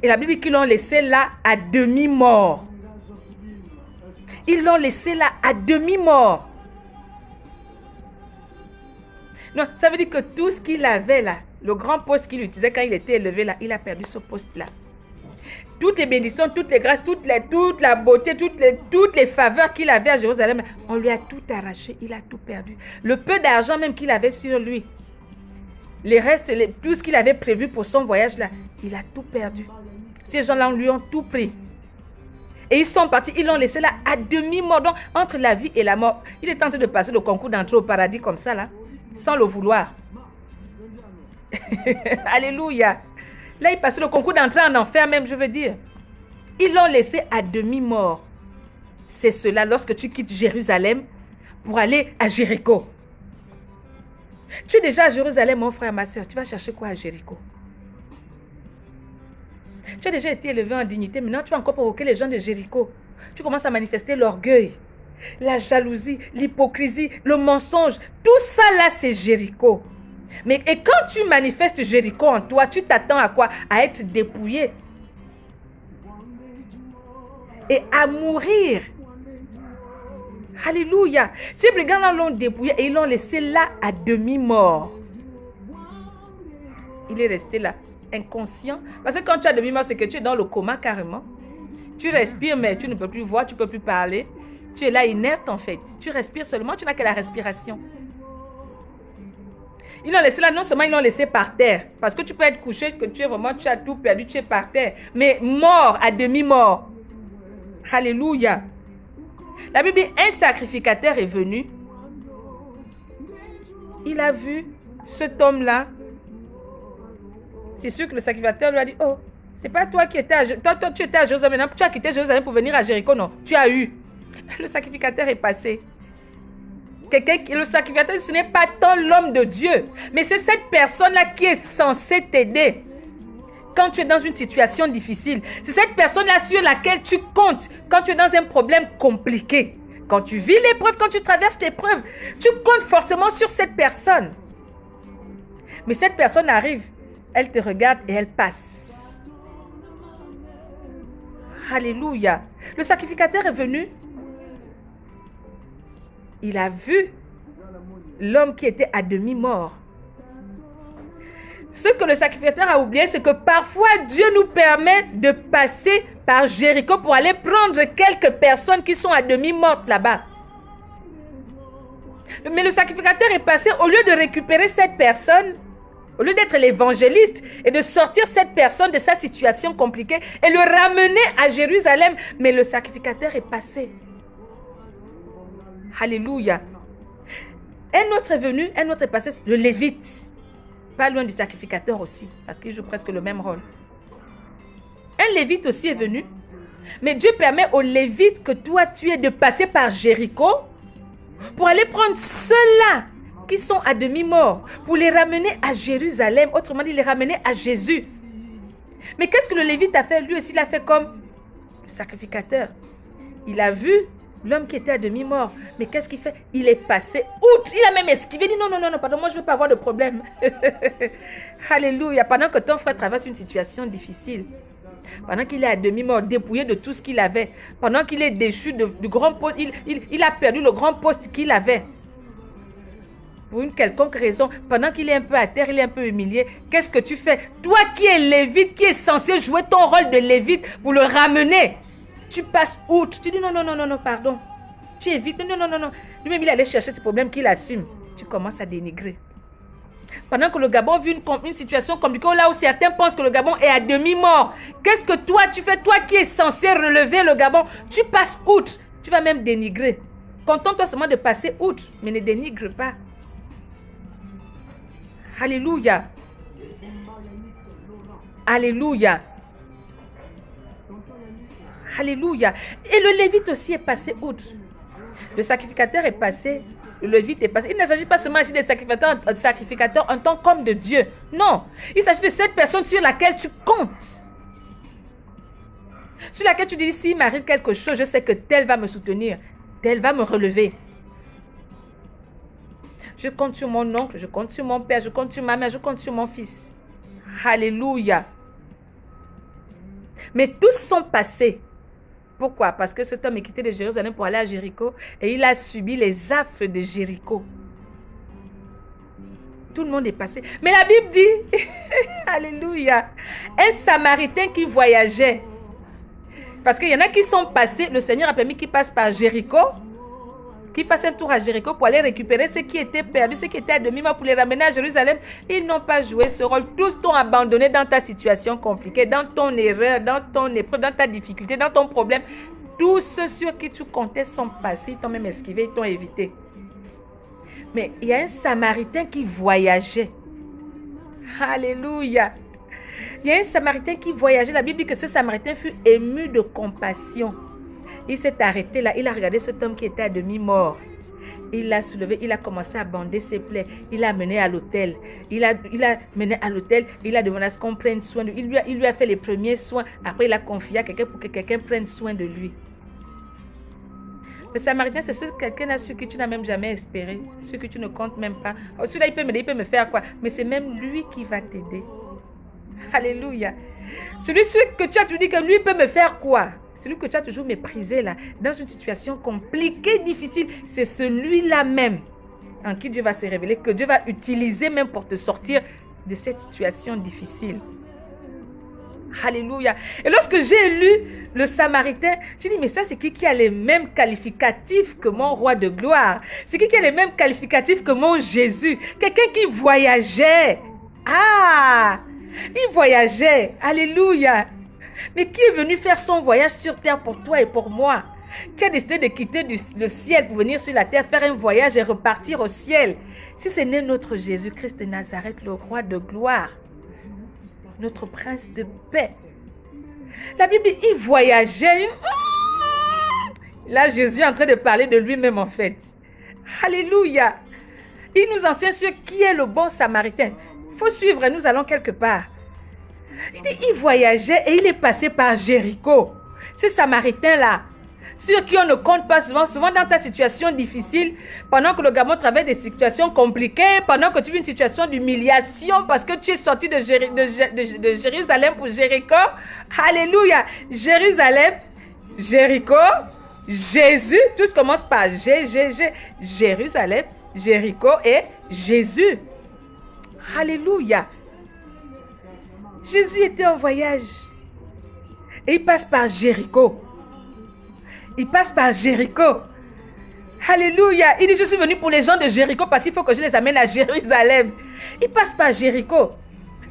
Et la Bible dit qu'ils l'ont laissé là à demi-mort. Ils l'ont laissé là à demi-mort. Non, ça veut dire que tout ce qu'il avait là, le grand poste qu'il utilisait quand il était élevé là, il a perdu ce poste-là. Toutes les bénédictions, toutes les grâces, toute la beauté, toutes les faveurs qu'il avait à Jérusalem, on lui a tout arraché, il a tout perdu. Le peu d'argent même qu'il avait sur lui, les restes, tout ce qu'il avait prévu pour son voyage là, il a tout perdu. Ces gens-là lui ont tout pris. Et ils sont partis, ils l'ont laissé là à demi-mort. Donc, entre la vie et la mort, il est en train de passer le concours d'entrée au paradis comme ça là, sans le vouloir. Alléluia. Là, il passait le concours d'entrée en enfer même, je veux dire. Ils l'ont laissé à demi-mort. C'est cela lorsque tu quittes Jérusalem pour aller à Jéricho. Tu es déjà à Jérusalem, mon frère, ma soeur. Tu vas chercher quoi à Jéricho? Tu as déjà été élevé en dignité. Maintenant, tu vas encore provoquer les gens de Jéricho. Tu commences à manifester l'orgueil, la jalousie, l'hypocrisie, le mensonge. Tout ça là, c'est Jéricho. Et quand tu manifestes Jéricho en toi, tu t'attends à quoi? À être dépouillé. Et à mourir. Alléluia. Ces brigands-là l'ont dépouillé et ils l'ont laissé là à demi-mort. Il est resté là, inconscient. Parce que quand tu es à demi-mort, c'est que tu es dans le coma carrément. Tu respires, mais tu ne peux plus voir, tu ne peux plus parler. Tu es là inerte en fait. Tu respires seulement, tu n'as que la respiration. Ils l'ont laissé là, non seulement ils l'ont laissé par terre. Parce que tu peux être couché, que tu es vraiment, tu as tout perdu, tu es par terre. Mais mort, à demi-mort. Alléluia. La Bible dit, un sacrificateur est venu. Il a vu cet homme-là. C'est sûr que le sacrificateur lui a dit, oh, c'est pas toi qui étais à Jérusalem. Toi, tu étais à Jérusalem, maintenant tu as quitté Jérusalem pour venir à Jéricho. Non, tu as eu. Le sacrificateur est passé. Le sacrificateur, ce n'est pas tant l'homme de Dieu, mais c'est cette personne-là qui est censée t'aider. Quand tu es dans une situation difficile, c'est cette personne-là sur laquelle tu comptes quand tu es dans un problème compliqué. Quand tu vis l'épreuve, quand tu traverses l'épreuve, tu comptes forcément sur cette personne. Mais cette personne arrive, elle te regarde et elle passe. Alléluia. Le sacrificateur est venu. Il a vu l'homme qui était à demi-mort. Ce que le sacrificateur a oublié, c'est que parfois Dieu nous permet de passer par Jéricho pour aller prendre quelques personnes qui sont à demi-mortes là-bas. Mais le sacrificateur est passé, au lieu de récupérer cette personne, au lieu d'être l'évangéliste et de sortir cette personne de sa situation compliquée et le ramener à Jérusalem, mais le sacrificateur est passé. Alléluia. Un autre est venu, un autre est passé, le Lévite. Pas loin du sacrificateur aussi, parce qu'il joue presque le même rôle. Un Lévite aussi est venu. Mais Dieu permet au Lévite que toi tu aies de passer par Jéricho pour aller prendre ceux-là qui sont à demi-mort pour les ramener à Jérusalem, autrement dit, les ramener à Jésus. Mais qu'est-ce que le Lévite a fait? Lui aussi, il a fait comme le sacrificateur. Il a vu l'homme qui était à demi-mort. Mais qu'est-ce qu'il fait? Il est passé outre. Il a même esquivé. Il dit non, pardon, moi je ne veux pas avoir de problème. Alléluia. Pendant que ton frère traverse une situation difficile, pendant qu'il est à demi-mort, dépouillé de tout ce qu'il avait, pendant qu'il est déchu du grand poste, il a perdu le grand poste qu'il avait. Pour une quelconque raison, pendant qu'il est un peu à terre, il est un peu humilié, qu'est-ce que tu fais? Toi qui es lévite, qui est censé jouer ton rôle de lévite pour le ramener, tu passes outre. Tu dis non, pardon. Tu évites, non. Lui-même, il allait chercher ce problème qu'il assume. Tu commences à dénigrer. Pendant que le Gabon vit une situation compliquée, là où certains pensent que le Gabon est à demi-mort, qu'est-ce que toi tu fais? Toi qui es censé relever le Gabon, tu passes outre. Tu vas même dénigrer. Contente-toi seulement de passer outre, mais ne dénigre pas. Alléluia. Alléluia. Alléluia. Et le Lévite aussi est passé outre. Le sacrificateur est passé, le Lévite est passé. Il ne s'agit pas seulement ici des sacrificateurs en tant qu'homme de Dieu. Non. Il s'agit de cette personne sur laquelle tu comptes. Sur laquelle tu dis, s'il m'arrive quelque chose, je sais que tel va me soutenir. Tel va me relever. Je compte sur mon oncle, je compte sur mon père, je compte sur ma mère, je compte sur mon fils. Alléluia. Mais tous sont passés. Pourquoi? Parce que cet homme est quitté de Jérusalem pour aller à Jéricho et il a subi les affres de Jéricho. Tout le monde est passé. Mais la Bible dit, alléluia, un Samaritain qui voyageait. Parce qu'il y en a qui sont passés, le Seigneur a permis qu'ils passent par Jéricho, qu'ils fassent un tour à Jéricho pour aller récupérer ceux qui étaient perdus, ceux qui étaient à demi-mort pour les ramener à Jérusalem. Ils n'ont pas joué ce rôle. Tous t'ont abandonné dans ta situation compliquée, dans ton erreur, dans ton épreuve, dans ta difficulté, dans ton problème. Tous ceux sur qui tu comptais sont passés, ils t'ont même esquivé, ils t'ont évité. Mais il y a un Samaritain qui voyageait. Alléluia. Il y a un Samaritain qui voyageait. La Bible dit que ce Samaritain fut ému de compassion. Il s'est arrêté là, il a regardé cet homme qui était à demi-mort. Il l'a soulevé, il a commencé à bander ses plaies. Il l'a mené à l'hôtel. Il a mené à l'hôtel, il a demandé à ce qu'on prenne soin de lui. Il lui a fait les premiers soins. Après, il a confié à quelqu'un pour que quelqu'un prenne soin de lui. Le Samaritain, c'est ce quelqu'un sur qui tu n'as même jamais espéré, sur qui tu ne comptes même pas. Oh, celui-là, il peut m'aider, il peut me faire quoi? Mais c'est même lui qui va t'aider. Alléluia. Celui sur que tu as toujours dit que lui peut me faire quoi? Celui que tu as toujours méprisé là, dans une situation compliquée, difficile, c'est celui-là même en qui Dieu va se révéler, que Dieu va utiliser même pour te sortir de cette situation difficile. Alléluia. Et lorsque j'ai lu le Samaritain, j'ai dit, mais ça c'est qui a les mêmes qualificatifs que mon roi de gloire? C'est qui a les mêmes qualificatifs que mon Jésus? Quelqu'un qui voyageait. Ah! Il voyageait. Alléluia. Mais qui est venu faire son voyage sur terre pour toi et pour moi? Qui a décidé de quitter le ciel pour venir sur la terre, faire un voyage et repartir au ciel? Si ce n'est notre Jésus-Christ de Nazareth, le roi de gloire, notre prince de paix. La Bible dit, il voyageait. Là, Jésus est en train de parler de lui-même en fait. Alléluia. Il nous enseigne sur qui est le bon Samaritain. Il faut suivre, nous allons quelque part. Il dit, il voyageait et il est passé par Jéricho. Ces Samaritains-là, sur qui on ne compte pas souvent dans ta situation difficile, pendant que le Gabon traverse des situations compliquées, pendant que tu vis une situation d'humiliation parce que tu es sorti de Jérusalem pour Jéricho. Alléluia. Jérusalem, Jéricho, Jésus, tout commence par Jérusalem, Jéricho et Jésus. Alléluia. Jésus était en voyage et il passe par Jéricho. Il passe par Jéricho. Alléluia. Il dit, je suis venu pour les gens de Jéricho parce qu'il faut que je les amène à Jérusalem. Il passe par Jéricho.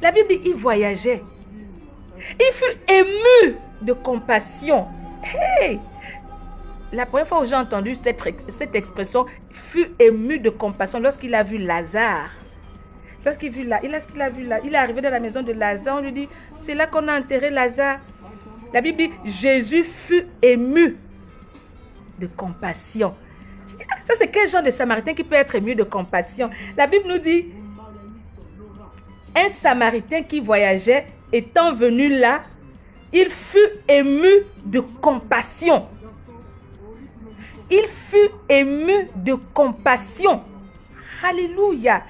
La Bible dit, il voyageait. Il fut ému de compassion. Hey! La première fois où j'ai entendu cette expression, fut ému de compassion lorsqu'il a vu Lazare. Lorsqu'il a vu là, il est arrivé dans la maison de Lazare, on lui dit, c'est là qu'on a enterré Lazare. La Bible dit, Jésus fut ému de compassion. Ça, c'est quel genre de Samaritain qui peut être ému de compassion? La Bible nous dit, un Samaritain qui voyageait, étant venu là, il fut ému de compassion. Il fut ému de compassion. Alléluia.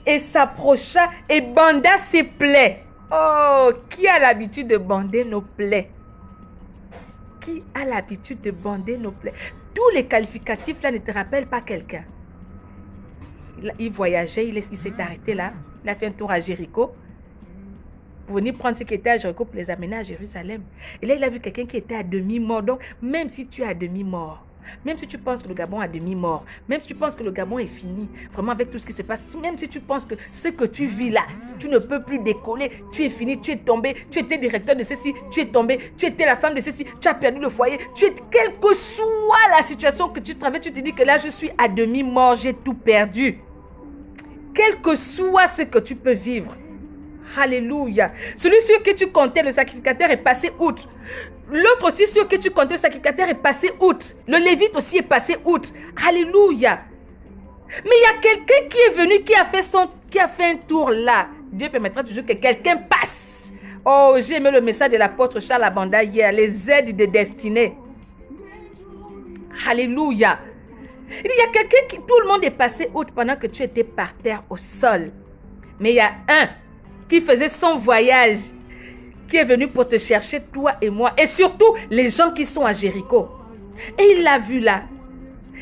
Et s'approcha et banda ses plaies. Oh, qui a l'habitude de bander nos plaies? Qui a l'habitude de bander nos plaies? Tous les qualificatifs là ne te rappellent pas quelqu'un. Il voyageait, il s'est arrêté là. Il a fait un tour à Jéricho. Pour venir prendre ce qui était à Jéricho pour les amener à Jérusalem. Et là, il a vu quelqu'un qui était à demi-mort. Donc, même si tu es à demi-mort, même si tu penses que le Gabon est à demi-mort, même si tu penses que le Gabon est fini, vraiment avec tout ce qui se passe, même si tu penses que ce que tu vis là, tu ne peux plus décoller, tu es fini, tu es tombé, tu étais directeur de ceci, tu es tombé, tu étais la femme de ceci, tu as perdu le foyer, quelle que soit la situation que tu traverses, tu te dis que là, je suis à demi-mort, j'ai tout perdu. Quel que soit ce que tu peux vivre. Alléluia. Celui sur qui tu comptais, le sacrificateur, est passé outre. L'autre aussi sur qui tu comptais, le sacrificateur, est passé outre. Le lévite aussi est passé outre. Alléluia. Mais il y a quelqu'un qui est venu, qui a fait un tour là. Dieu permettra toujours que quelqu'un passe. Oh, j'ai aimé le message de l'apôtre Charles Abanda hier. Les aides de destinée. Alléluia. Il y a quelqu'un qui, tout le monde est passé outre pendant que tu étais par terre au sol. Mais il y a un qui faisait son voyage, qui est venu pour te chercher, toi et moi, et surtout les gens qui sont à Jéricho. Et il l'a vu là.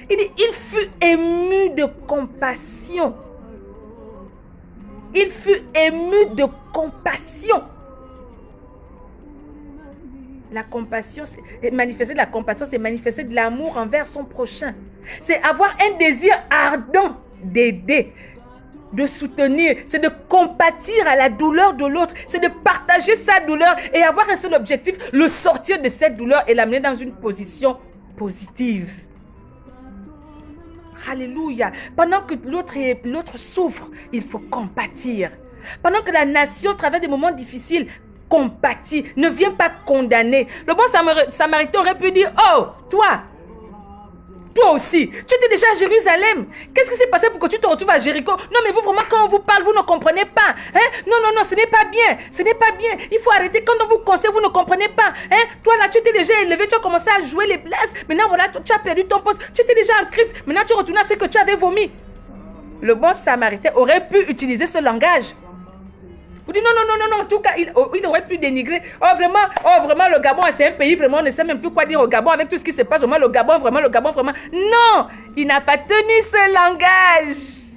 Il dit, il fut ému de compassion. Il fut ému de compassion. La compassion, c'est manifester de la compassion, c'est manifester de l'amour envers son prochain. C'est avoir un désir ardent d'aider, de soutenir, c'est de compatir à la douleur de l'autre, c'est de partager sa douleur et avoir un seul objectif, le sortir de cette douleur et l'amener dans une position positive. Alléluia. Pendant que l'autre souffre, il faut compatir. Pendant que la nation traverse des moments difficiles, compatir, ne viens pas condamner. Le bon Samaritain aurait pu dire, oh, toi aussi, tu étais déjà à Jérusalem. Qu'est-ce qui s'est passé pour que tu te retrouves à Jéricho? Non, mais vous, vraiment, quand on vous parle, vous ne comprenez pas. Hein? Non, ce n'est pas bien. Ce n'est pas bien. Il faut arrêter. Quand on vous conseille, vous ne comprenez pas. Hein? Toi, là, tu étais déjà élevé, tu as commencé à jouer les places. Maintenant, voilà, tu as perdu ton poste. Tu étais déjà en Christ. Maintenant, tu retournes à ce que tu avais vomi. Le bon Samaritain aurait pu utiliser ce langage. Vous dites non, en tout cas, il aurait pu dénigrer. Oh, vraiment, le Gabon, c'est un pays, vraiment, on ne sait même plus quoi dire au Gabon avec tout ce qui se passe. Vraiment, le Gabon, vraiment. Non, il n'a pas tenu ce langage.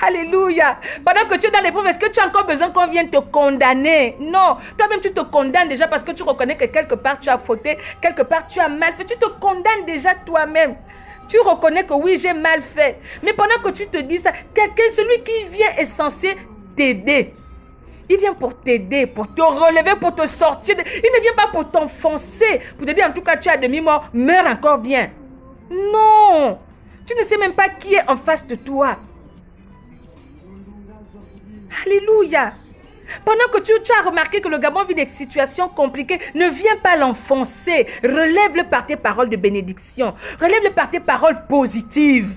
Alléluia. Pendant que tu es dans l'épreuve, est-ce que tu as encore besoin qu'on vienne te condamner? Non. Toi-même, tu te condamnes déjà parce que tu reconnais que quelque part, tu as fauté, quelque part, tu as mal fait. Tu te condamnes déjà toi-même. Tu reconnais que oui, j'ai mal fait. Mais pendant que tu te dis ça, celui qui vient est censé t'aider. Il vient pour t'aider, pour te relever, pour te sortir. Il ne vient pas pour t'enfoncer, pour te dire en tout cas tu es à demi-mort, meurs encore bien. Non, tu ne sais même pas qui est en face de toi. Alléluia. Pendant que tu as remarqué que le Gabon vit des situations compliquées, ne viens pas l'enfoncer. Relève-le par tes paroles de bénédiction. Relève-le par tes paroles positives.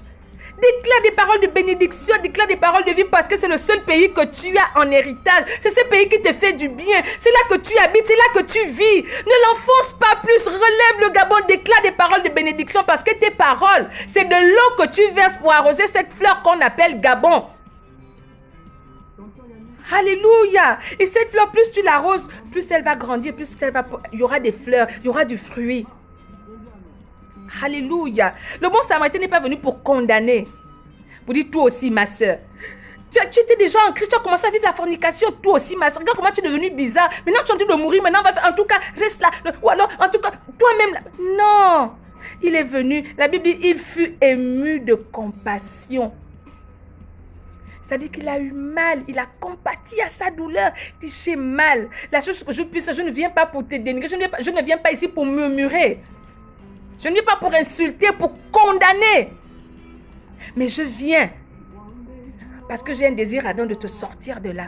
Déclare des paroles de bénédiction, déclare des paroles de vie parce que c'est le seul pays que tu as en héritage. C'est ce pays qui te fait du bien. C'est là que tu habites, c'est là que tu vis. Ne l'enfonce pas plus. Relève le Gabon, déclare des paroles de bénédiction parce que tes paroles, c'est de l'eau que tu verses pour arroser cette fleur qu'on appelle Gabon. Alléluia. Et cette fleur, plus tu l'arroses, plus elle va grandir, plus il y aura des fleurs, il y aura du fruit. Alléluia. Le bon Samaritain n'est pas venu pour condamner. Vous dites, toi aussi, ma soeur. Tu étais déjà en Christ, tu as commencé à vivre la fornication, toi aussi, ma soeur. Regarde comment tu es devenu bizarre. Maintenant, tu es en train de mourir. Maintenant, en tout cas, reste là. Ou alors, en tout cas, toi-même là. Non. Il est venu. La Bible dit, il fut ému de compassion. C'est-à-dire qu'il a eu mal, il a compati à sa douleur. Il dit, j'ai mal. La chose que je puisse, je ne viens pas pour te dénigrer, je ne viens pas ici pour murmurer. Je ne viens pas pour insulter, pour condamner. Mais je viens parce que j'ai un désir ardent de te sortir de là.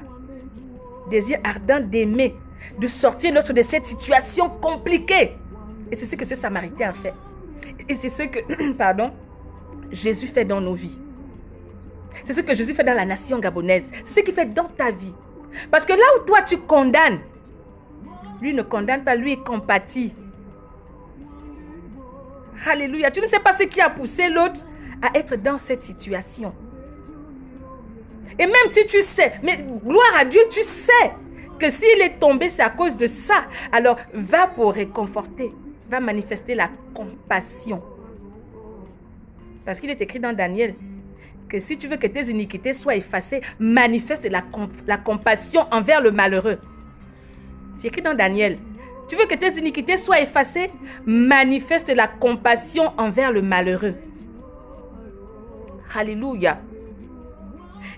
Désir ardent d'aimer, de sortir l'autre de cette situation compliquée. Et c'est ce que ce Samaritain a fait. Et c'est ce que, pardon, Jésus fait dans nos vies. C'est ce que Jésus fait dans la nation gabonaise. C'est ce qu'il fait dans ta vie. Parce que là où toi tu condamnes, lui ne condamne pas, lui il compatit. Alléluia. Tu ne sais pas ce qui a poussé l'autre à être dans cette situation. Et même si tu sais, mais gloire à Dieu, tu sais que s'il est tombé, c'est à cause de ça. Alors, va pour réconforter, va manifester la compassion. Parce qu'il est écrit dans Daniel que si tu veux que tes iniquités soient effacées, manifeste la compassion envers le malheureux. C'est écrit dans Daniel. Tu veux que tes iniquités soient effacées, manifeste la compassion envers le malheureux. Alléluia.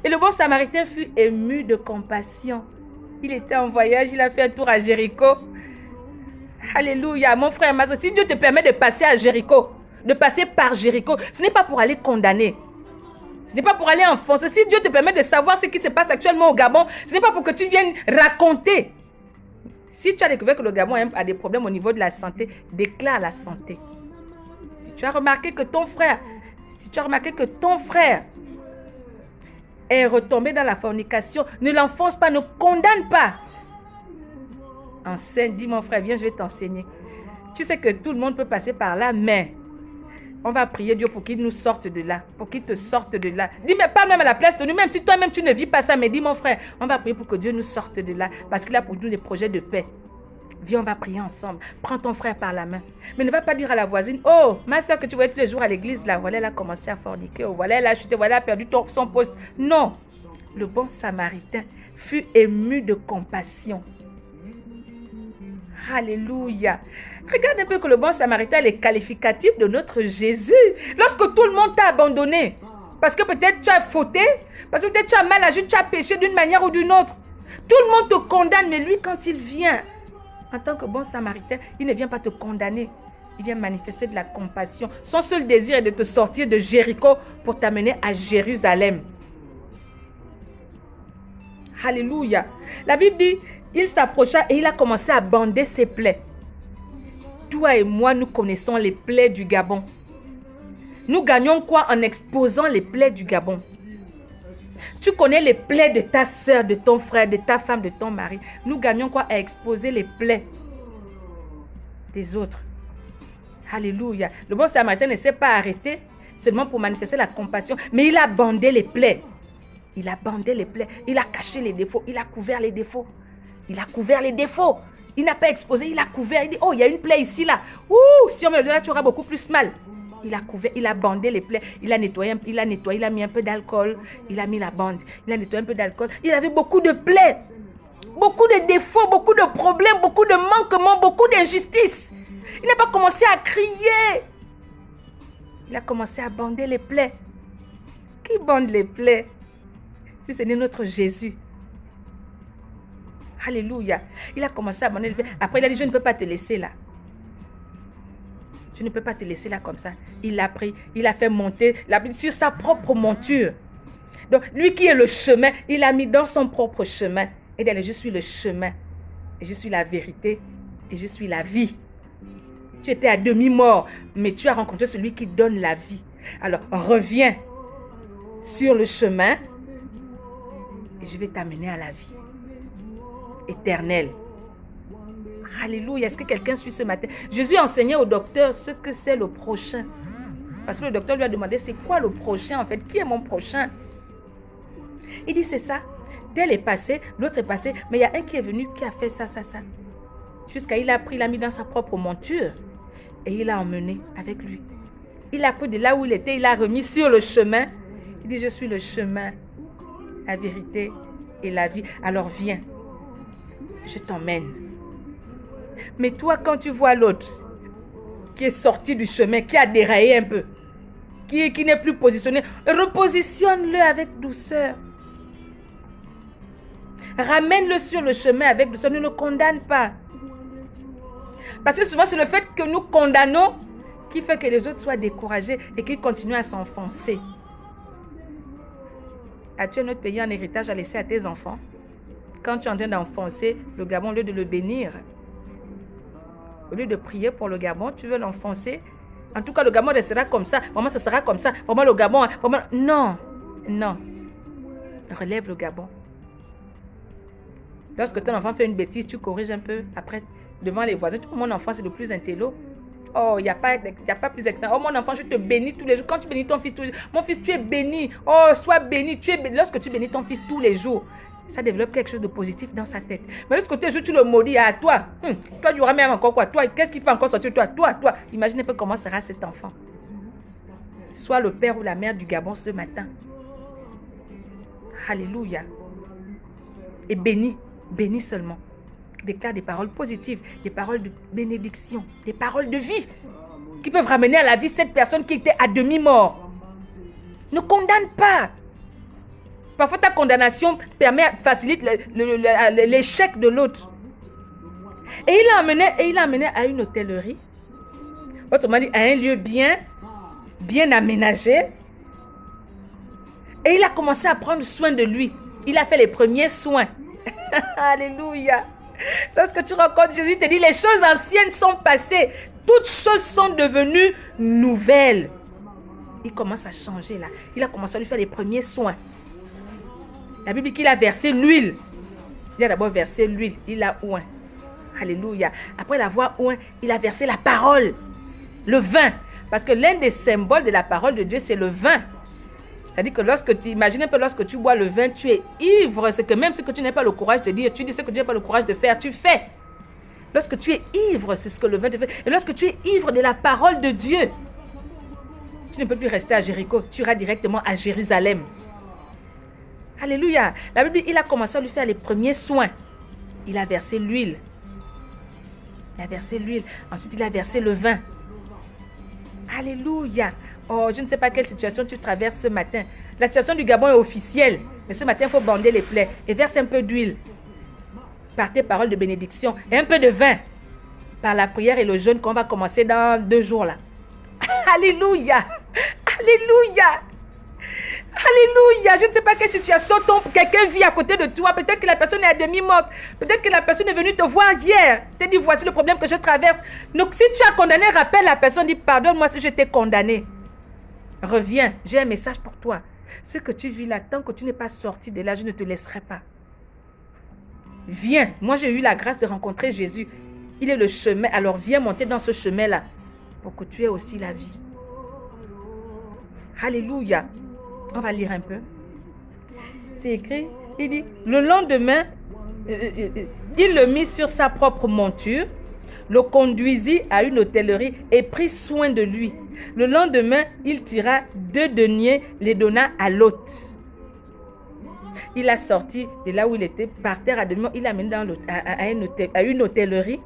Et le bon samaritain fut ému de compassion. Il était en voyage, il a fait un tour à Jéricho. Alléluia. Mon frère, si Dieu te permet de passer à Jéricho, de passer par Jéricho, ce n'est pas pour aller condamner. Ce n'est pas pour aller enfoncer. Si Dieu te permet de savoir ce qui se passe actuellement au Gabon, ce n'est pas pour que tu viennes raconter. Si tu as découvert que le Gabon a des problèmes au niveau de la santé, déclare la santé. Si tu as remarqué que ton frère, est retombé dans la fornication, ne l'enfonce pas, ne condamne pas. Enseigne, dis mon frère, viens, je vais t'enseigner. Tu sais que tout le monde peut passer par là, mais on va prier Dieu pour qu'il nous sorte de là, pour qu'il te sorte de là. Dis, mais pas même à la place de nous, même si toi-même tu ne vis pas ça, mais dis mon frère, on va prier pour que Dieu nous sorte de là, parce qu'il a pour nous des projets de paix. Viens, on va prier ensemble. Prends ton frère par la main. Mais ne va pas dire à la voisine, oh, ma soeur que tu voyais tous les jours à l'église, là, voilà, elle a commencé à forniquer, oh, voilà, elle a chuté, voilà, elle a perdu son poste. Non. Le bon samaritain fut ému de compassion. Alléluia. Regarde un peu que le bon samaritain est qualificatif de notre Jésus. Lorsque tout le monde t'a abandonné, parce que peut-être tu as fauté, parce que peut-être tu as mal agi, tu as péché d'une manière ou d'une autre. Tout le monde te condamne, mais lui, quand il vient, en tant que bon samaritain, il ne vient pas te condamner. Il vient manifester de la compassion. Son seul désir est de te sortir de Jéricho pour t'amener à Jérusalem. Alléluia. La Bible dit, il s'approcha et il a commencé à bander ses plaies. Toi et moi, nous connaissons les plaies du Gabon. Nous gagnons quoi en exposant les plaies du Gabon? Tu connais les plaies de ta soeur, de ton frère, de ta femme, de ton mari. Nous gagnons quoi à exposer les plaies des autres? Alléluia. Le bon samaritain ne s'est pas arrêté seulement pour manifester la compassion, mais il a bandé les plaies. Il a bandé les plaies. Il a caché les défauts. Il a couvert les défauts. Il a couvert les défauts. Il n'a pas exposé, il a couvert. Il dit, oh, il y a une plaie ici, là. Ouh, si on me le donne là, tu auras beaucoup plus mal. Il a couvert, il a bandé les plaies. Il a nettoyé, il a mis un peu d'alcool. Il a mis la bande. Il a nettoyé un peu d'alcool. Il avait beaucoup de plaies. Beaucoup de défauts, beaucoup de problèmes, beaucoup de manquements, beaucoup d'injustices. Il n'a pas commencé à crier. Il a commencé à bander les plaies. Qui bande les plaies? Si ce n'est notre Jésus. Alléluia. Il a commencé à bander les plaies. Après, il a dit, je ne peux pas te laisser là. Je ne peux pas te laisser là comme ça. Il l'a pris, il a fait monter sur sa propre monture. Donc, lui qui est le chemin, il l'a mis dans son propre chemin. Et il dit, je suis le chemin, et je suis la vérité, et je suis la vie. Tu étais à demi-mort, mais tu as rencontré celui qui donne la vie. Alors, reviens sur le chemin, et je vais t'amener à la vie éternelle. Alléluia. Est-ce que quelqu'un suit ce matin? Jésus enseignait au docteur ce que c'est le prochain. Parce que le docteur lui a demandé, c'est quoi le prochain en fait? Qui est mon prochain? Il dit, c'est ça. Tel est passé, l'autre est passé, mais il y a un qui est venu qui a fait ça, ça, ça. Jusqu'à il a pris, il l'a mis dans sa propre monture et il l'a emmené avec lui. Il a pris de là où il était, il l'a remis sur le chemin. Il dit, je suis le chemin, la vérité et la vie. Alors viens, je t'emmène. Mais toi, quand tu vois l'autre qui est sorti du chemin, qui a déraillé un peu, qui n'est plus positionné, repositionne-le avec douceur. Ramène-le sur le chemin avec douceur. Ne le condamne pas. Parce que souvent, c'est le fait que nous condamnons qui fait que les autres soient découragés et qu'ils continuent à s'enfoncer. As-tu un autre pays en héritage à laisser à tes enfants? Quand tu es en train d'enfoncer le Gabon, au lieu de le bénir, au lieu de prier pour le Gabon, tu veux l'enfoncer En tout cas, le Gabon restera comme ça. Vraiment, ce sera comme ça. Vraiment, le Gabon... Vraiment... Non. Non. Relève le Gabon. Lorsque ton enfant fait une bêtise, tu corriges un peu. Après, devant les voisins. Mon enfant, c'est le plus intello. Oh, il n'y a pas plus excellent. Oh, mon enfant, je te bénis tous les jours. Quand tu bénis ton fils tous les jours, mon fils, tu es béni. Oh, sois béni. Tu es béni. Lorsque tu bénis ton fils tous les jours, ça développe quelque chose de positif dans sa tête. Mais lorsque tous les jours, tu le maudis à toi. Toi, tu auras même encore quoi? Toi, qu'est-ce qui peut encore sortir de toi? Toi. Imaginez un peu comment sera cet enfant. Sois le père ou la mère du Gabon ce matin. Alléluia. Et bénis. Bénis seulement. Déclare des paroles positives, des paroles de bénédiction, des paroles de vie qui peuvent ramener à la vie cette personne qui était à demi-mort. Ne condamne pas. Parfois, ta condamnation facilite l'échec de l'autre. Et il l'a amené à une hôtellerie. Autrement dit, à un lieu bien aménagé. Et il a commencé à prendre soin de lui. Il a fait les premiers soins. Alléluia. Lorsque tu rencontres Jésus, il te dit, les choses anciennes sont passées. Toutes choses sont devenues nouvelles. Il commence à changer là. Il a commencé à lui faire les premiers soins. La Bible dit qu'il a versé l'huile. Il a d'abord versé l'huile. Il a oint. Alléluia. Après l'avoir oint, il a versé la parole. Le vin. Parce que l'un des symboles de la parole de Dieu, c'est le vin. C'est-à-dire que imagine un peu, lorsque tu bois le vin, tu es ivre. C'est que même ce que tu n'as pas le courage de dire, tu dis ce que tu n'as pas le courage de faire, tu fais. Lorsque tu es ivre, c'est ce que le vin te fait. Et lorsque tu es ivre de la parole de Dieu, tu ne peux plus rester à Jéricho. Tu iras directement à Jérusalem. Alléluia. La Bible dit, il a commencé à lui faire les premiers soins. Il a versé l'huile. Ensuite, il a versé le vin. Alléluia. Oh, je ne sais pas quelle situation tu traverses ce matin. La situation du Gabon est officielle. Mais ce matin, il faut bander les plaies. Et verse un peu d'huile. Par tes paroles de bénédiction. Et un peu de vin. Par la prière et le jeûne qu'on va commencer dans 2 jours là. Alléluia. Alléluia. Alléluia. Je ne sais pas quelle situation quelqu'un vit à côté de toi. Peut-être que la personne est à demi-morte. Peut-être que la personne est venue te voir hier. Te dit, voici le problème que je traverse. Donc, si tu as condamné, rappelle la personne, dis, pardonne-moi si je t'ai condamné. Reviens, j'ai un message pour toi. Ce que tu vis là, tant que tu n'es pas sorti de là, je ne te laisserai pas. Viens. Moi, j'ai eu la grâce de rencontrer Jésus. Il est le chemin. Alors, viens monter dans ce chemin-là pour que tu aies aussi la vie. Alléluia. On va lire un peu. C'est écrit, il dit, le lendemain, il le mit sur sa propre monture, le conduisit à une hôtellerie et prit soin de lui. Le lendemain, il tira 2 deniers, les donna à l'hôte. Il a sorti de là où il était, par terre à demi, il l'a amené à une hôtellerie.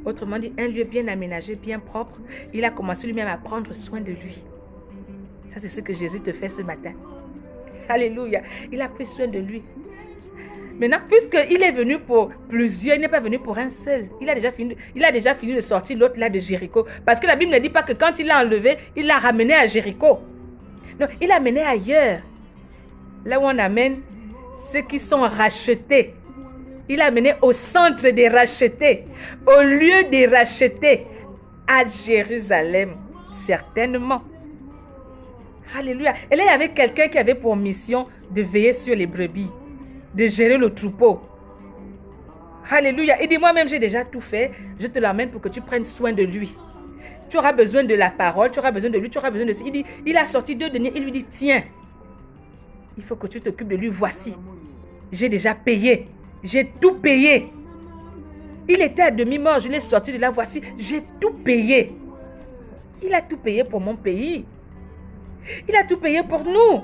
Autrement dit, un lieu bien aménagé, bien propre. Il a commencé lui-même à prendre soin de lui. Ça, c'est ce que Jésus te fait ce matin. Alléluia. Il a pris soin de lui. Maintenant, puisqu'il est venu pour plusieurs, il n'est pas venu pour un seul. Il a déjà fini de sortir l'autre là de Jéricho. Parce que la Bible ne dit pas que quand il l'a enlevé, il l'a ramené à Jéricho. Non, il l'a amené ailleurs. Là où on amène ceux qui sont rachetés. Il l'a amené au centre des rachetés, au lieu des rachetés, à Jérusalem, certainement. Alléluia. Et là, il y avait quelqu'un qui avait pour mission de veiller sur les brebis, de gérer le troupeau. Alléluia. Il dit, moi-même, j'ai déjà tout fait. Je te l'amène pour que tu prennes soin de lui. Tu auras besoin de la parole, tu auras besoin de lui, tu auras besoin de... Il dit, il a sorti 2 deniers, il lui dit, tiens, il faut que tu t'occupes de lui, voici. J'ai déjà payé. J'ai tout payé. Il était à demi-mort, je l'ai sorti de là, voici, j'ai tout payé. Il a tout payé pour mon pays. Il a tout payé pour nous.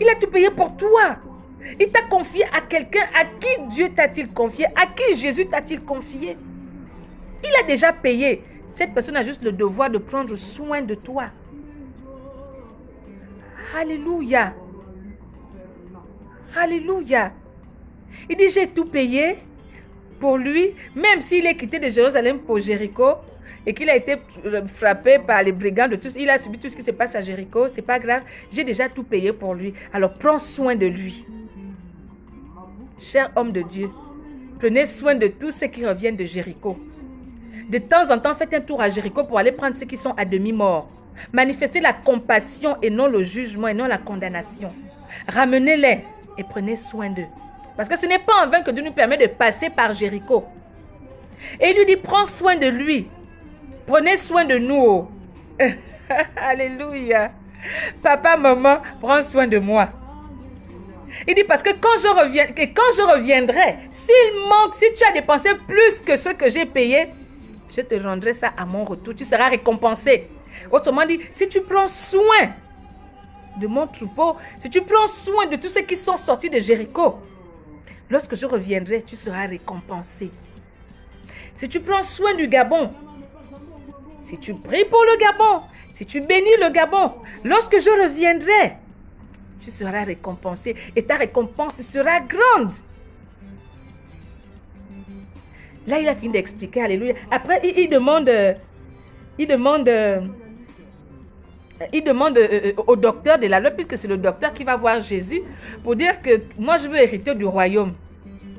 Il a tout payé pour toi. Il t'a confié à quelqu'un. À qui Dieu t'a-t-il confié? À qui Jésus t'a-t-il confié? Il a déjà payé. Cette personne a juste le devoir de prendre soin de toi. Alléluia. Alléluia. Il dit, j'ai tout payé pour lui, même s'il est quitté de Jérusalem pour Jéricho et qu'il a été frappé par les brigands de tous, il a subi tout ce qui se passe à Jéricho, c'est pas grave, j'ai déjà tout payé pour lui. Alors prends soin de lui. Cher homme de Dieu, prenez soin de tous ceux qui reviennent de Jéricho. De temps en temps, faites un tour à Jéricho pour aller prendre ceux qui sont à demi-morts. Manifestez la compassion et non le jugement et non la condamnation. Ramenez-les et prenez soin d'eux. Parce que ce n'est pas en vain que Dieu nous permet de passer par Jéricho. Et il lui dit, prends soin de lui. Prenez soin de nous. Alléluia. Papa, maman, prends soin de moi. Il dit, parce que quand je reviendrai, s'il manque, si tu as dépensé plus que ce que j'ai payé, je te rendrai ça à mon retour. Tu seras récompensé. Autrement dit, si tu prends soin de mon troupeau, si tu prends soin de tous ceux qui sont sortis de Jéricho, lorsque je reviendrai, tu seras récompensé. Si tu prends soin du Gabon, si tu pries pour le Gabon, si tu bénis le Gabon, lorsque je reviendrai, tu seras récompensé et ta récompense sera grande. Là, il a fini d'expliquer, alléluia. Après, il demande au docteur de la loi, puisque c'est le docteur qui va voir Jésus, pour dire que moi, je veux hériter du royaume,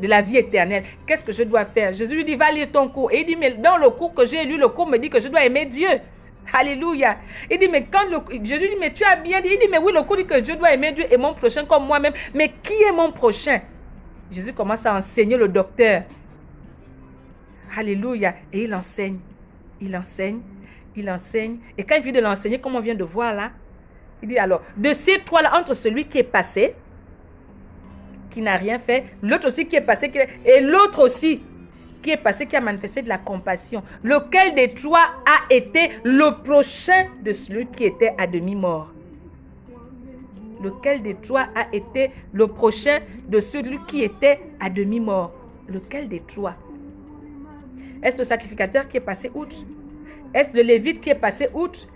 de la vie éternelle. Qu'est-ce que je dois faire? Jésus lui dit, va lire ton cours. Et il dit, mais dans le cours que j'ai lu, le cours me dit que je dois aimer Dieu. Alléluia. Il dit, mais Jésus dit, mais tu as bien dit. Il dit, mais oui, le cours dit que je dois aimer Dieu et mon prochain comme moi-même. Mais qui est mon prochain? Jésus commence à enseigner le docteur. Alléluia. Et il enseigne. Il enseigne. Il enseigne. Et quand il vient de l'enseigner, comme on vient de voir là, il dit alors, de ces trois-là, entre celui qui est passé, qui n'a rien fait, l'autre aussi qui est passé, et l'autre aussi qui est passé, qui a manifesté de la compassion. Lequel des trois a été le prochain de celui qui était à demi-mort? Lequel des trois a été le prochain de celui qui était à demi-mort? Lequel des trois? Est-ce le sacrificateur qui est passé outre? Est-ce le lévite qui est passé outre?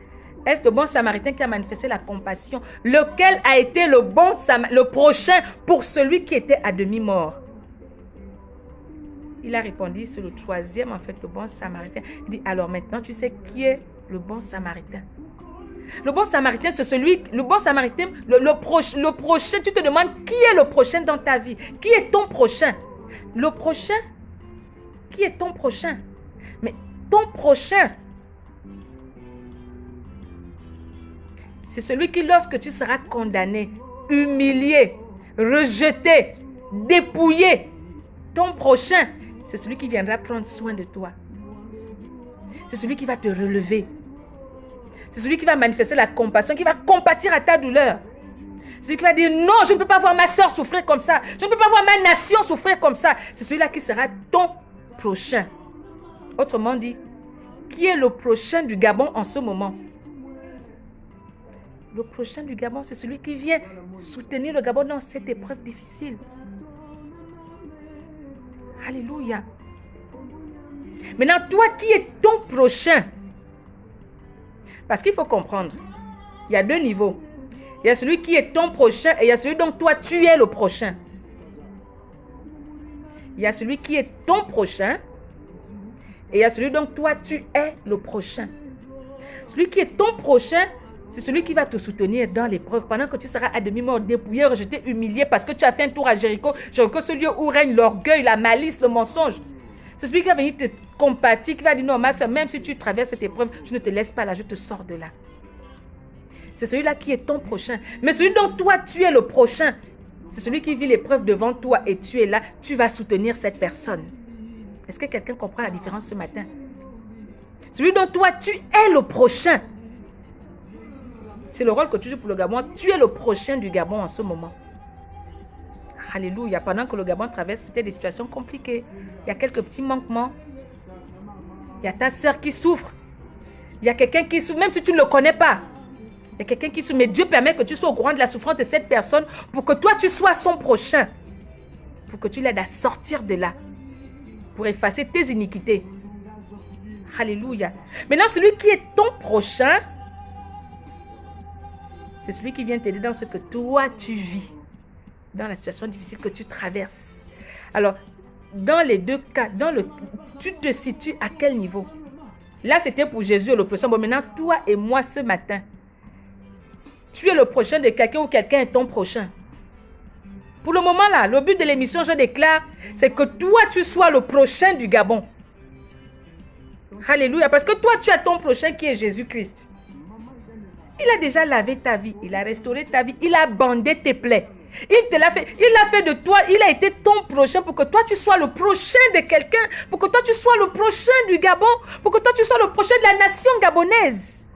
Est-ce le bon samaritain qui a manifesté la compassion? Lequel a été le prochain pour celui qui était à demi-mort? Il a répondu, c'est le troisième, en fait, le bon samaritain. Il dit, alors maintenant, tu sais qui est le bon samaritain? Le bon samaritain, c'est celui, le bon samaritain, le prochain, tu te demandes qui est le prochain dans ta vie? Qui est ton prochain? Le prochain? Qui est ton prochain? Mais ton prochain, c'est celui qui, lorsque tu seras condamné, humilié, rejeté, dépouillé, ton prochain, c'est celui qui viendra prendre soin de toi. C'est celui qui va te relever. C'est celui qui va manifester la compassion, qui va compatir à ta douleur. C'est celui qui va dire, non, je ne peux pas voir ma soeur souffrir comme ça. Je ne peux pas voir ma nation souffrir comme ça. C'est celui-là qui sera ton prochain. Autrement dit, qui est le prochain du Gabon en ce moment? Le prochain du Gabon, c'est celui qui vient soutenir le Gabon dans cette épreuve difficile. Alléluia. Maintenant, toi, qui est ton prochain? Parce qu'il faut comprendre, il y a deux niveaux. Il y a celui qui est ton prochain et il y a celui dont toi, tu es le prochain. Il y a celui qui est ton prochain et il y a celui dont toi, tu es le prochain. Celui qui est ton prochain, c'est celui qui va te soutenir dans l'épreuve pendant que tu seras à demi-mort, dépouillé, rejeté, humilié parce que tu as fait un tour à Jéricho. Jéricho, ce lieu où règne l'orgueil, la malice, le mensonge. C'est celui qui va venir te compatir, qui va dire non, ma soeur, même si tu traverses cette épreuve, je ne te laisse pas là, je te sors de là. C'est celui-là qui est ton prochain. Mais celui dont toi, tu es le prochain, c'est celui qui vit l'épreuve devant toi et tu es là, tu vas soutenir cette personne. Est-ce que quelqu'un comprend la différence ce matin? Celui dont toi, tu es le prochain. C'est le rôle que tu joues pour le Gabon. Tu es le prochain du Gabon en ce moment. Alléluia. Pendant que le Gabon traverse peut-être des situations compliquées. Il y a quelques petits manquements. Il y a ta soeur qui souffre. Il y a quelqu'un qui souffre, même si tu ne le connais pas. Il y a quelqu'un qui souffre. Mais Dieu permet que tu sois au courant de la souffrance de cette personne pour que toi, tu sois son prochain. Pour que tu l'aides à sortir de là. Pour effacer tes iniquités. Alléluia. Maintenant, celui qui est ton prochain, c'est celui qui vient t'aider dans ce que toi tu vis, dans la situation difficile que tu traverses. Alors, dans les deux cas, tu te situes à quel niveau? Là, c'était pour Jésus et le prochain. Bon, maintenant, toi et moi ce matin, tu es le prochain de quelqu'un ou quelqu'un est ton prochain. Pour le moment là, le but de l'émission, je déclare, c'est que toi, tu sois le prochain du Gabon. Alléluia. Parce que toi, tu as ton prochain qui est Jésus-Christ. Il a déjà lavé ta vie. Il a restauré ta vie. Il a bandé tes plaies. Il te l'a fait. Il l'a fait de toi. Il a été ton prochain pour que toi, tu sois le prochain de quelqu'un. Pour que toi, tu sois le prochain du Gabon. Pour que toi, tu sois le prochain de la nation gabonaise.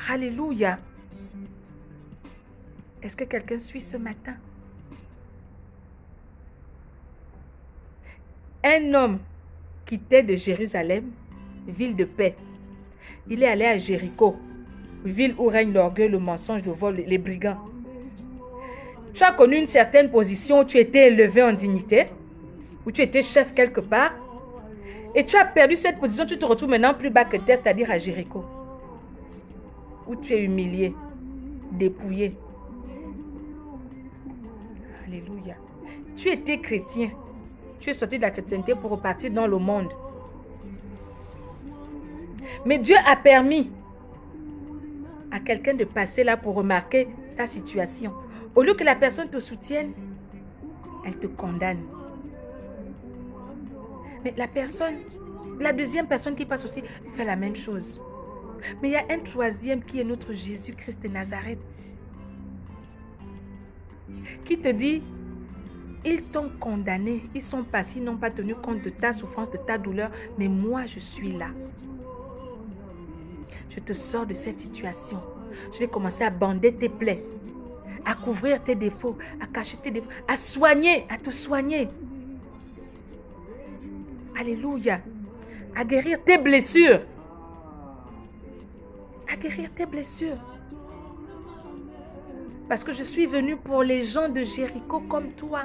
Alléluia. Est-ce que quelqu'un suit ce matin? Un homme quittait de Jérusalem, ville de paix. Il est allé à Jéricho, ville où règne l'orgueil, le mensonge, le vol, les brigands. Tu as connu une certaine position où tu étais élevé en dignité, où tu étais chef quelque part, et tu as perdu cette position, tu te retrouves maintenant plus bas que terre, c'est-à-dire à Jéricho, où tu es humilié, dépouillé. Alléluia. Tu étais chrétien. Tu es sorti de la chrétienté pour repartir dans le monde. Mais Dieu a permis à quelqu'un de passer là pour remarquer ta situation. Au lieu que la personne te soutienne, elle te condamne. Mais la deuxième personne qui passe aussi fait la même chose. Mais il y a un troisième qui est notre Jésus-Christ de Nazareth. Qui te dit, ils t'ont condamné, ils sont passés, ils n'ont pas tenu compte de ta souffrance, de ta douleur, mais moi je suis là. Je te sors de cette situation. Je vais commencer à bander tes plaies, à couvrir tes défauts, à cacher tes défauts, à soigner, à te soigner. Alléluia. À guérir tes blessures. À guérir tes blessures. Parce que je suis venu pour les gens de Jéricho comme toi.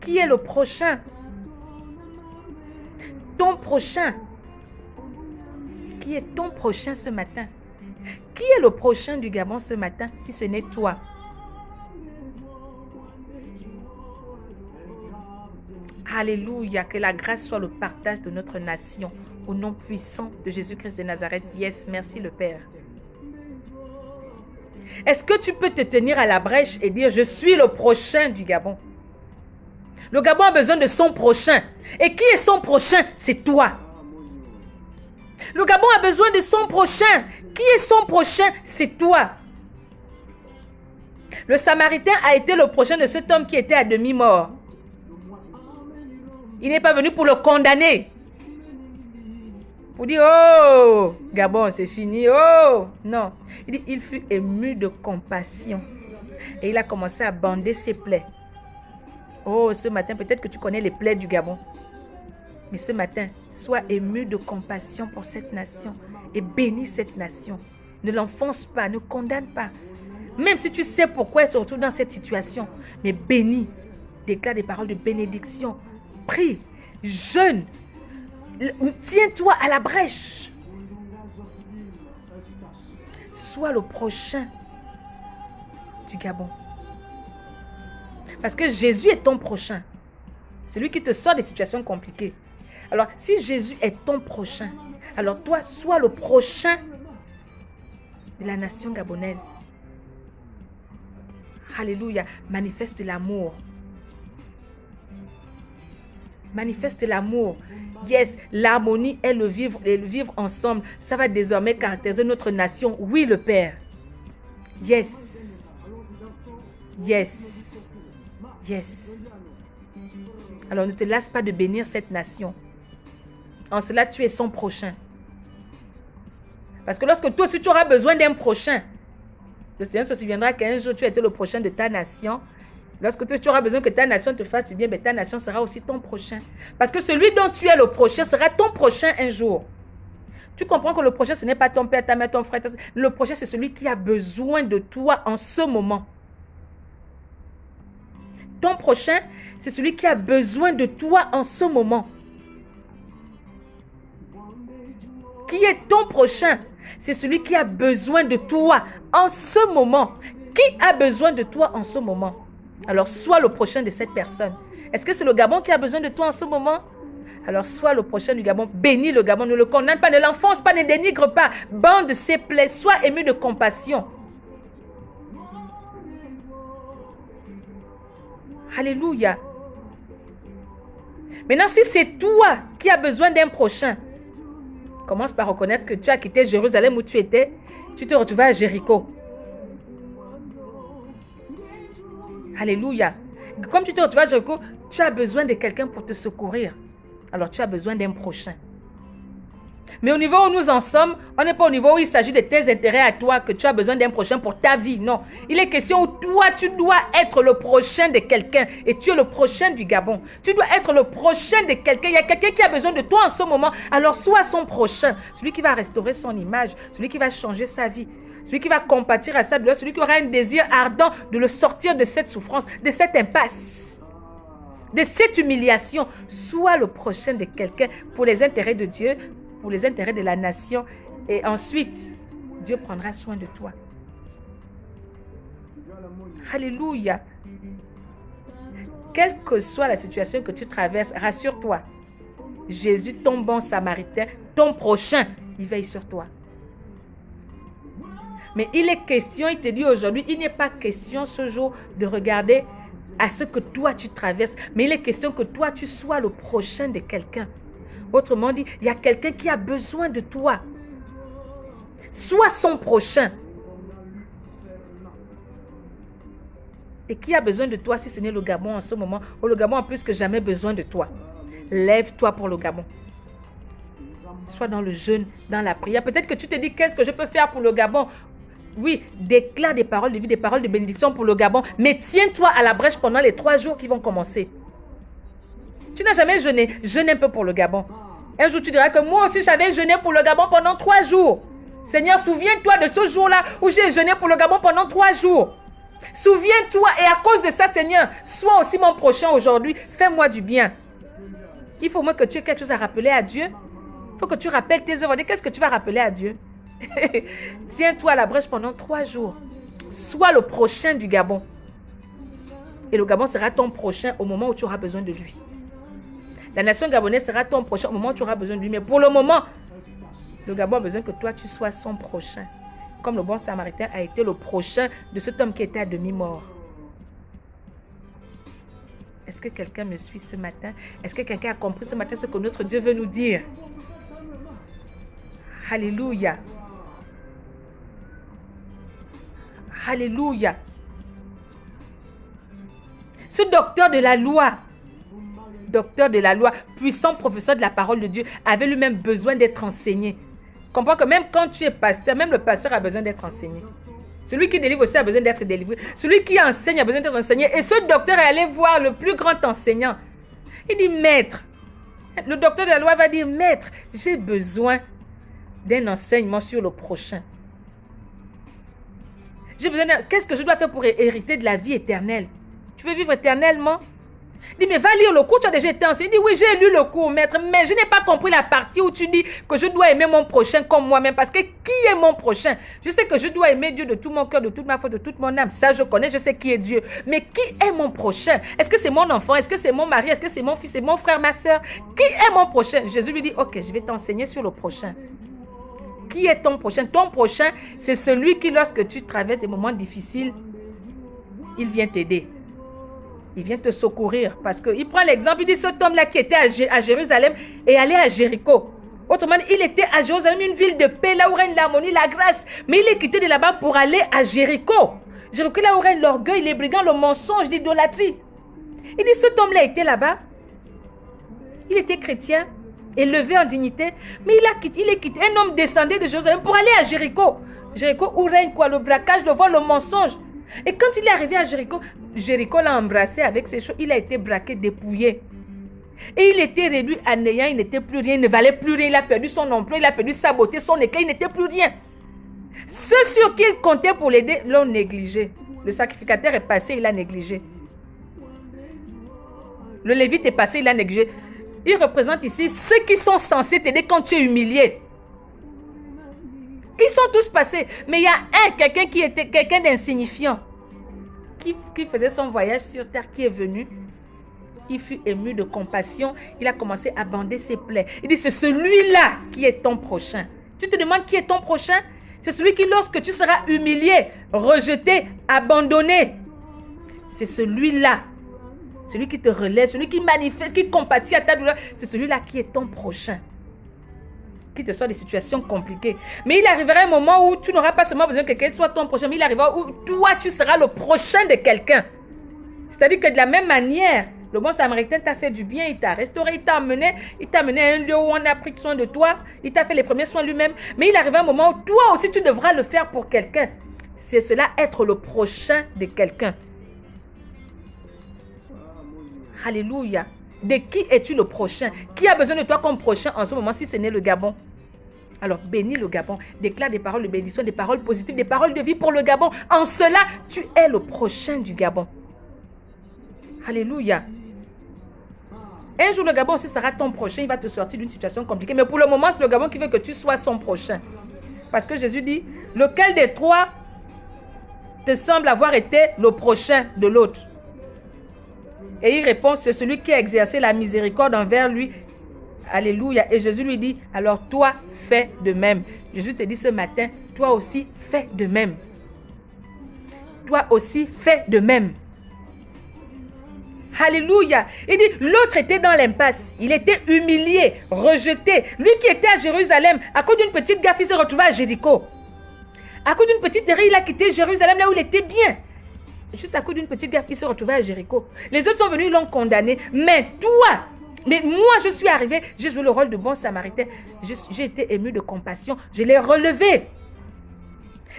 Qui est le prochain? Ton prochain. Qui est ton prochain ce matin? Qui est le prochain du Gabon ce matin si ce n'est toi? Alléluia, que la grâce soit le partage de notre nation. Au nom puissant de Jésus-Christ de Nazareth. Yes, merci le Père. Est-ce que tu peux te tenir à la brèche et dire, je suis le prochain du Gabon? Le Gabon a besoin de son prochain. Et qui est son prochain? C'est toi. Le Gabon a besoin de son prochain. Qui est son prochain? C'est toi. Le Samaritain a été le prochain de cet homme qui était à demi-mort. Il n'est pas venu pour le condamner. Pour dire, oh, Gabon, c'est fini. Oh, non. Il dit, il fut ému de compassion. Et il a commencé à bander ses plaies. Oh, ce matin, peut-être que tu connais les plaies du Gabon. Mais ce matin, sois ému de compassion pour cette nation. Et bénis cette nation. Ne l'enfonce pas, ne condamne pas. Même si tu sais pourquoi elle se retrouve dans cette situation. Mais bénis. Déclare des paroles de bénédiction. Prie. Jeûne. Tiens-toi à la brèche. Sois le prochain du Gabon. Parce que Jésus est ton prochain. C'est lui qui te sort des situations compliquées. Alors, si Jésus est ton prochain, alors toi, sois le prochain de la nation gabonaise. Alléluia. Manifeste l'amour. Manifeste l'amour. Yes, l'harmonie et le vivre ensemble, ça va désormais caractériser notre nation. Oui, le Père. Yes. Yes. Yes. Alors ne te lasse pas de bénir cette nation. En cela, tu es son prochain. Parce que lorsque toi aussi tu auras besoin d'un prochain, le Seigneur se souviendra qu'un jour tu étais le prochain de ta nation. Lorsque toi, tu auras besoin que ta nation te fasse du bien, ben ta nation sera aussi ton prochain. Parce que celui dont tu es le prochain sera ton prochain un jour. Tu comprends que le prochain, ce n'est pas ton père, ta mère, ton frère. Le prochain, c'est celui qui a besoin de toi en ce moment. Ton prochain, c'est celui qui a besoin de toi en ce moment. Qui est ton prochain? C'est celui qui a besoin de toi en ce moment. Qui a besoin de toi en ce moment? Alors, sois le prochain de cette personne. Est-ce que c'est le Gabon qui a besoin de toi en ce moment? Alors, sois le prochain du Gabon. Bénis le Gabon. Ne le condamne pas, ne l'enfonce pas, ne dénigre pas. Bande ses plaies. Sois ému de compassion. Alléluia. Maintenant, si c'est toi qui as besoin d'un prochain, commence par reconnaître que tu as quitté Jérusalem où tu étais, tu te retrouvais à Jéricho. Alléluia. Comme tu te retrouves à Jéricho, tu as besoin de quelqu'un pour te secourir. Alors tu as besoin d'un prochain. Mais au niveau où nous en sommes, on n'est pas au niveau où il s'agit de tes intérêts à toi, que tu as besoin d'un prochain pour ta vie. Non. Il est question où toi, tu dois être le prochain de quelqu'un. Et tu es le prochain du Gabon. Tu dois être le prochain de quelqu'un. Il y a quelqu'un qui a besoin de toi en ce moment. Alors sois son prochain. Celui qui va restaurer son image. Celui qui va changer sa vie. Celui qui va compatir à sa douleur. Celui qui aura un désir ardent de le sortir de cette souffrance, de cette impasse, de cette humiliation. Sois le prochain de quelqu'un pour les intérêts de Dieu, pour les intérêts de la nation. Et ensuite, Dieu prendra soin de toi. Alléluia. Quelle que soit la situation que tu traverses, rassure-toi. Jésus, ton bon samaritain, ton prochain, il veille sur toi. Mais il est question, il te dit aujourd'hui, il n'est pas question ce jour de regarder à ce que toi tu traverses, mais il est question que toi tu sois le prochain de quelqu'un. Autrement dit, il y a quelqu'un qui a besoin de toi. Sois son prochain. Et qui a besoin de toi si ce n'est le Gabon en ce moment, ou le Gabon a plus que jamais besoin de toi. Lève-toi pour le Gabon. Sois dans le jeûne, dans la prière. Peut-être que tu te dis, qu'est-ce que je peux faire pour le Gabon? Oui, déclare des paroles de vie, des paroles de bénédiction pour le Gabon. Mais tiens-toi à la brèche pendant les 3 jours qui vont commencer. Tu n'as jamais jeûné. Jeûne un peu pour le Gabon. Un jour, tu diras que moi aussi, j'avais jeûné pour le Gabon pendant 3 jours. Seigneur, souviens-toi de ce jour-là où j'ai jeûné pour le Gabon pendant 3 jours. Souviens-toi et à cause de ça, Seigneur, sois aussi mon prochain aujourd'hui. Fais-moi du bien. Il faut moins que tu aies quelque chose à rappeler à Dieu. Il faut que tu rappelles tes œuvres. Qu'est-ce que tu vas rappeler à Dieu? Tiens-toi à la brèche pendant 3 jours. Sois le prochain du Gabon. Et le Gabon sera ton prochain au moment où tu auras besoin de lui. La nation gabonaise sera ton prochain au moment où tu auras besoin de lui. Mais pour le moment, le Gabon a besoin que toi, tu sois son prochain. Comme le bon samaritain a été le prochain de cet homme qui était à demi-mort. Est-ce que quelqu'un me suit ce matin? Est-ce que quelqu'un a compris ce matin ce que notre Dieu veut nous dire? Alléluia. Alléluia. Ce docteur de la loi, puissant professeur de la parole de Dieu, avait lui-même besoin d'être enseigné. Comprends que même quand tu es pasteur, même le pasteur a besoin d'être enseigné. Celui qui délivre aussi a besoin d'être délivré. Celui qui enseigne a besoin d'être enseigné. Et ce docteur est allé voir le plus grand enseignant. Il dit, maître, le docteur de la loi va dire, maître, j'ai besoin d'un enseignement sur le prochain. J'ai besoin de... Qu'est-ce que je dois faire pour hériter de la vie éternelle? Tu veux vivre éternellement? Il dit, mais va lire le cours, tu as déjà été enseigné. Il dit, oui, j'ai lu le cours, maître, mais je n'ai pas compris la partie où tu dis que je dois aimer mon prochain comme moi-même. Parce que qui est mon prochain? Je sais que je dois aimer Dieu de tout mon cœur, de toute ma foi, de toute mon âme. Ça, je connais, je sais qui est Dieu. Mais qui est mon prochain? Est-ce que c'est mon enfant? Est-ce que c'est mon mari? Est-ce que c'est mon fils? C'est mon frère, ma soeur? Qui est mon prochain? Jésus lui dit, ok, je vais t'enseigner sur le prochain. Qui est ton prochain? Ton prochain, c'est celui qui, lorsque tu traverses des moments difficiles, il vient t'aider. Il vient te secourir. Parce qu'il prend l'exemple, il dit, cet homme-là qui était à Jérusalem est allé à Jéricho. Autrement, il était à Jérusalem, une ville de paix, là où règne l'harmonie, la grâce. Mais il est quitté de là-bas pour aller à Jéricho. Jéricho, là où règne l'orgueil, les brigands, le mensonge, l'idolâtrie. Il dit, cet homme-là était là-bas. Il était chrétien, élevé en dignité. Mais il est quitté. Un homme descendait de Jérusalem pour aller à Jéricho. Jéricho, où règne quoi? Le braquage, le vol, le mensonge. Et quand il est arrivé à Jéricho, Jéricho l'a embrassé avec ses choses. Il a été braqué, dépouillé. Et il était réduit à néant, il n'était plus rien, il ne valait plus rien. Il a perdu son emploi, il a perdu sa beauté, son éclat, il n'était plus rien. Ceux sur qui il comptait pour l'aider l'ont négligé. Le sacrificateur est passé, il a négligé. Le lévite est passé, il a négligé. Il représente ici ceux qui sont censés t'aider quand tu es humilié. Ils sont tous passés. Mais il y a quelqu'un qui était quelqu'un d'insignifiant, qui faisait son voyage sur terre, qui est venu. Il fut ému de compassion. Il a commencé à bander ses plaies. Il dit, c'est celui-là qui est ton prochain. Tu te demandes qui est ton prochain? C'est celui qui, lorsque tu seras humilié, rejeté, abandonné, c'est celui-là celui qui te relève, celui qui manifeste, qui compatit à ta douleur, c'est celui-là qui est ton prochain, qui te sort des situations compliquées. Mais il arrivera un moment où tu n'auras pas seulement besoin que quelqu'un soit ton prochain, mais il arrivera où toi, tu seras le prochain de quelqu'un. C'est-à-dire que de la même manière, le bon samaritain t'a fait du bien, il t'a restauré, il t'a amené à un lieu où on a pris soin de toi, il t'a fait les premiers soins lui-même. Mais il arrivera un moment où toi aussi, tu devras le faire pour quelqu'un. C'est cela, être le prochain de quelqu'un. Alléluia. De qui es-tu le prochain? Qui a besoin de toi comme prochain en ce moment si ce n'est le Gabon? Alors, bénis le Gabon. Déclare des paroles de bénédiction, des paroles positives, des paroles de vie pour le Gabon. En cela, tu es le prochain du Gabon. Alléluia. Un jour, le Gabon aussi sera ton prochain. Il va te sortir d'une situation compliquée. Mais pour le moment, c'est le Gabon qui veut que tu sois son prochain. Parce que Jésus dit, lequel des trois te semble avoir été le prochain de l'autre? Et il répond, c'est celui qui a exercé la miséricorde envers lui. Alléluia. Et Jésus lui dit, alors toi, fais de même. Jésus te dit ce matin, toi aussi, fais de même. Toi aussi, fais de même. Alléluia. Il dit, l'autre était dans l'impasse. Il était humilié, rejeté. Lui qui était à Jérusalem, à cause d'une petite gaffe, il s'est retrouvé à Jéricho. À cause d'une petite erreur, il a quitté Jérusalem là où il était bien. Juste à cause d'une petite gaffe, il s'est retrouvé à Jéricho. Les autres sont venus, ils l'ont condamné. Mais toi, mais moi, je suis arrivé, j'ai joué le rôle de bon samaritain. J'ai été ému de compassion. Je l'ai relevé.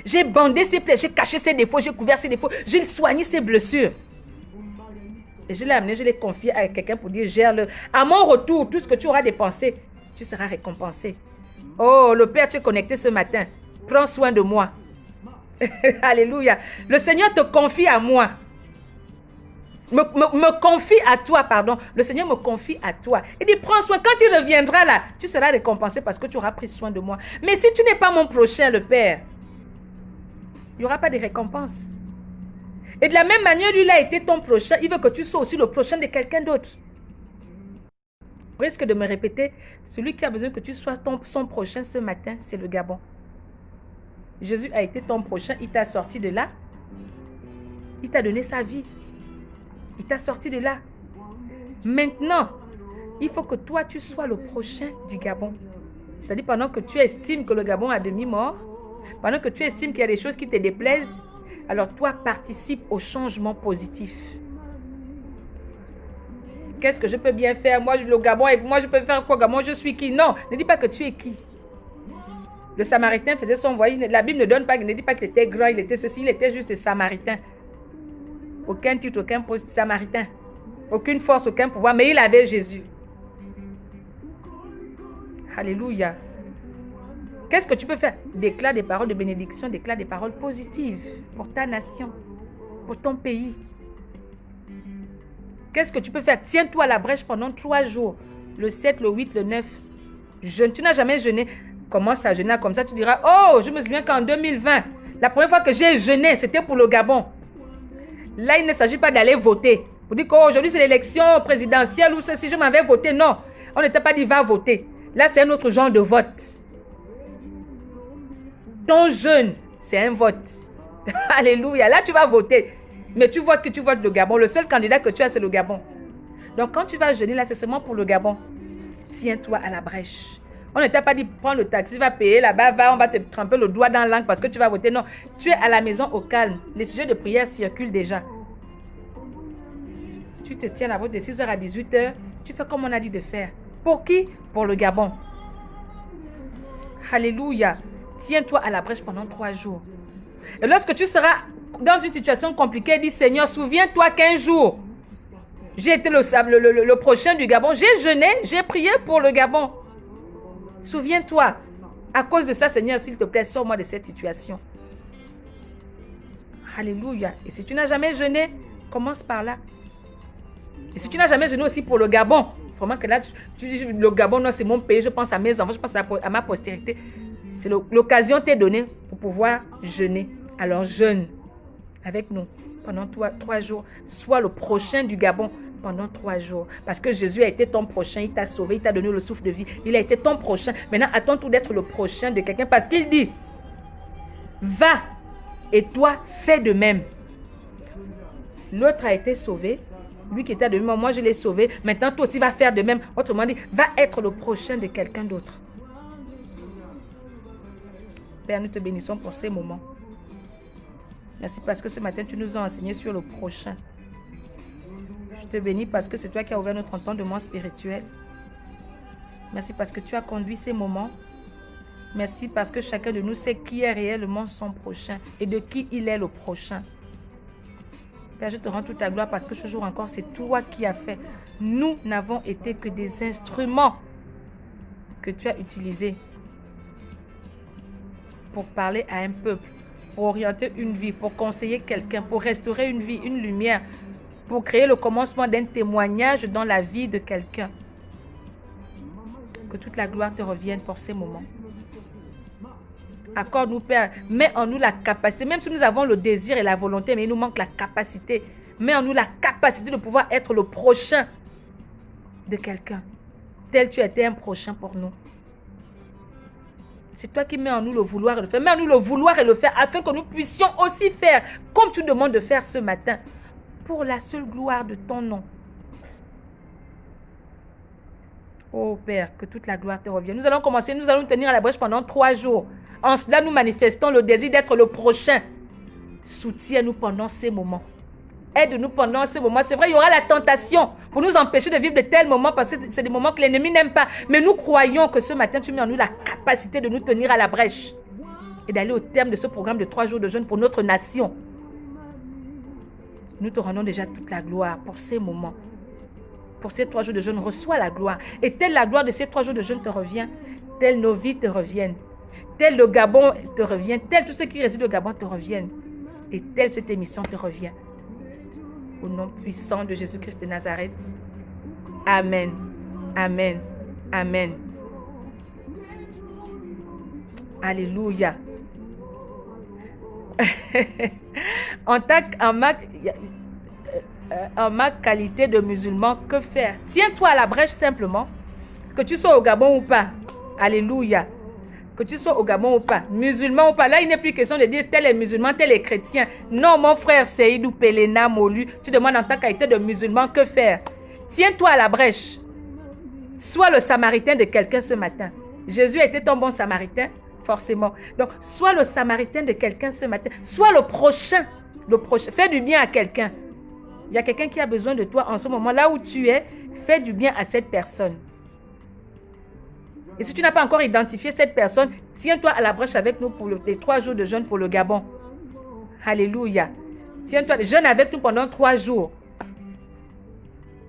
J'ai bandé ses plaies, j'ai caché ses défauts, j'ai couvert ses défauts, j'ai soigné ses blessures. Et je l'ai amené, je l'ai confié à quelqu'un pour dire, gère-le. À mon retour, tout ce que tu auras dépensé, tu seras récompensé. Oh, le Père, tu es connecté ce matin. Prends soin de moi. Alléluia. Le Seigneur te confie à moi. Me confie à toi, pardon. Le Seigneur me confie à toi. Il dit, prends soin. Quand il reviendra là, tu seras récompensé parce que tu auras pris soin de moi. Mais si tu n'es pas mon prochain, le Père, il n'y aura pas de récompense. Et de la même manière, lui, il a été ton prochain. Il veut que tu sois aussi le prochain de quelqu'un d'autre. Je risque de me répéter, celui qui a besoin que tu sois son prochain ce matin, c'est le Gabon. Jésus a été ton prochain, il t'a sorti de là. Il t'a donné sa vie. Il t'a sorti de là. Maintenant, il faut que toi, tu sois le prochain du Gabon. C'est-à-dire pendant que tu estimes que le Gabon a demi-mort, pendant que tu estimes qu'il y a des choses qui te déplaisent, alors toi, participe au changement positif. Qu'est-ce que je peux bien faire? Moi, le Gabon, et moi, je peux faire quoi? Gabon, je suis qui? Non, ne dis pas que tu es qui. Le Samaritain faisait son voyage. La Bible ne donne pas, ne dit pas qu'il était grand, il était ceci, il était juste Samaritain. Aucun titre, aucun poste, Samaritain. Aucune force, aucun pouvoir, mais il avait Jésus. Alléluia. Qu'est-ce que tu peux faire? Déclare des paroles de bénédiction, déclare des paroles positives pour ta nation, pour ton pays. Qu'est-ce que tu peux faire? Tiens-toi à la brèche pendant 3 jours. Le 7, le 8, le 9. Jeûne. Tu n'as jamais jeûné. Commence à jeûner comme ça. Tu diras, oh, je me souviens qu'en 2020, la première fois que j'ai jeûné, c'était pour le Gabon. Là, il ne s'agit pas d'aller voter. Vous dites qu'aujourd'hui, c'est l'élection présidentielle ou ceci, je m'en vais voter. Non, on n'était pas dit va voter. Là, c'est un autre genre de vote. Ton jeûne, c'est un vote. Alléluia. Là, tu vas voter. Mais tu votes que tu votes le Gabon. Le seul candidat que tu as, c'est le Gabon. Donc, quand tu vas jeûner, là, c'est seulement pour le Gabon. Tiens-toi à la brèche. On ne t'a pas dit, prends le taxi, va payer là-bas, va, on va te tremper le doigt dans l'angle parce que tu vas voter. Non, tu es à la maison au calme. Les sujets de prière circulent déjà. Tu te tiens à la route de 6h à 18h. Tu fais comme on a dit de faire. Pour qui? Pour le Gabon. Alléluia. Tiens-toi à la brèche pendant 3 jours. Et lorsque tu seras dans une situation compliquée, dis Seigneur, souviens-toi qu'un jour, j'ai été le prochain du Gabon. J'ai jeûné, j'ai prié pour le Gabon. Souviens-toi. À cause de ça, Seigneur, s'il te plaît, sors-moi de cette situation. Alléluia. Et si tu n'as jamais jeûné, commence par là. Et si tu n'as jamais jeûné aussi pour le Gabon, vraiment que là, tu dis le Gabon, non, c'est mon pays, je pense à mes enfants, je pense à ma postérité. C'est l'occasion t'est donnée pour pouvoir jeûner. Alors jeûne avec nous pendant 3 jours. Sois le prochain du Gabon pendant 3 jours. Parce que Jésus a été ton prochain, il t'a sauvé, il t'a donné le souffle de vie. Il a été ton prochain. Maintenant, à ton tour d'être le prochain de quelqu'un. Parce qu'il dit, va et toi, fais de même. L'autre a été sauvé. Lui qui était de même, moi je l'ai sauvé. Maintenant, toi aussi va faire de même. Autrement dit, va être le prochain de quelqu'un d'autre. Père, nous te bénissons pour ces moments. Merci parce que ce matin, tu nous as enseigné sur le prochain. Je te bénis parce que c'est toi qui as ouvert notre entendement spirituel. Merci parce que tu as conduit ces moments. Merci parce que chacun de nous sait qui est réellement son prochain et de qui il est le prochain. Père, je te rends toute ta gloire parce que ce jour encore, c'est toi qui as fait. Nous n'avons été que des instruments que tu as utilisés pour parler à un peuple, pour orienter une vie, pour conseiller quelqu'un, pour restaurer une vie, une lumière, pour créer le commencement d'un témoignage dans la vie de quelqu'un. Que toute la gloire te revienne pour ces moments. Accorde-nous, Père, mets en nous la capacité, même si nous avons le désir et la volonté, mais il nous manque la capacité. Mets en nous la capacité de pouvoir être le prochain de quelqu'un, tel tu étais un prochain pour nous. C'est toi qui mets en nous le vouloir et le faire. Mets en nous le vouloir et le faire afin que nous puissions aussi faire comme tu demandes de faire ce matin, pour la seule gloire de ton nom. Oh Père, que toute la gloire te revienne. Nous allons commencer, nous allons tenir à la brèche pendant 3 jours. En cela, nous manifestons le désir d'être le prochain. Soutiens-nous pendant ces moments. Aide-nous pendant ces moments. C'est vrai, il y aura la tentation pour nous empêcher de vivre de tels moments parce que c'est des moments que l'ennemi n'aime pas. Mais nous croyons que ce matin, tu mets en nous la capacité de nous tenir à la brèche et d'aller au terme de ce programme de 3 jours de jeûne pour notre nation. Nous te rendons déjà toute la gloire pour ces moments. Pour ces 3 jours de jeûne, reçois la gloire. Et telle la gloire de ces 3 jours de jeûne te revient, telle nos vies te reviennent, tel le Gabon te revient, tel tous ceux qui résident au Gabon te reviennent, et telle cette émission te revient. Au nom puissant de Jésus-Christ de Nazareth. Amen. Amen. Amen. Alléluia. En ma qualité de musulman, que faire? Tiens-toi à la brèche simplement. Que tu sois au Gabon ou pas. Alléluia. Que tu sois au Gabon ou pas. Musulman ou pas. Là, il n'est plus question de dire tel est musulman, tel est chrétien. Non, mon frère Seydou Pelena Molu. Tu demandes en ta qualité de musulman, que faire? Tiens-toi à la brèche. Sois le samaritain de quelqu'un ce matin. Jésus a été ton bon samaritain, forcément. Donc, sois le samaritain de quelqu'un ce matin. Sois le prochain. Fais du bien à quelqu'un. Il y a quelqu'un qui a besoin de toi en ce moment. Là où tu es, fais du bien à cette personne. Et si tu n'as pas encore identifié cette personne, tiens-toi à la brèche avec nous pour les 3 jours de jeûne pour le Gabon. Alléluia. Tiens-toi, jeûne avec nous pendant 3 jours.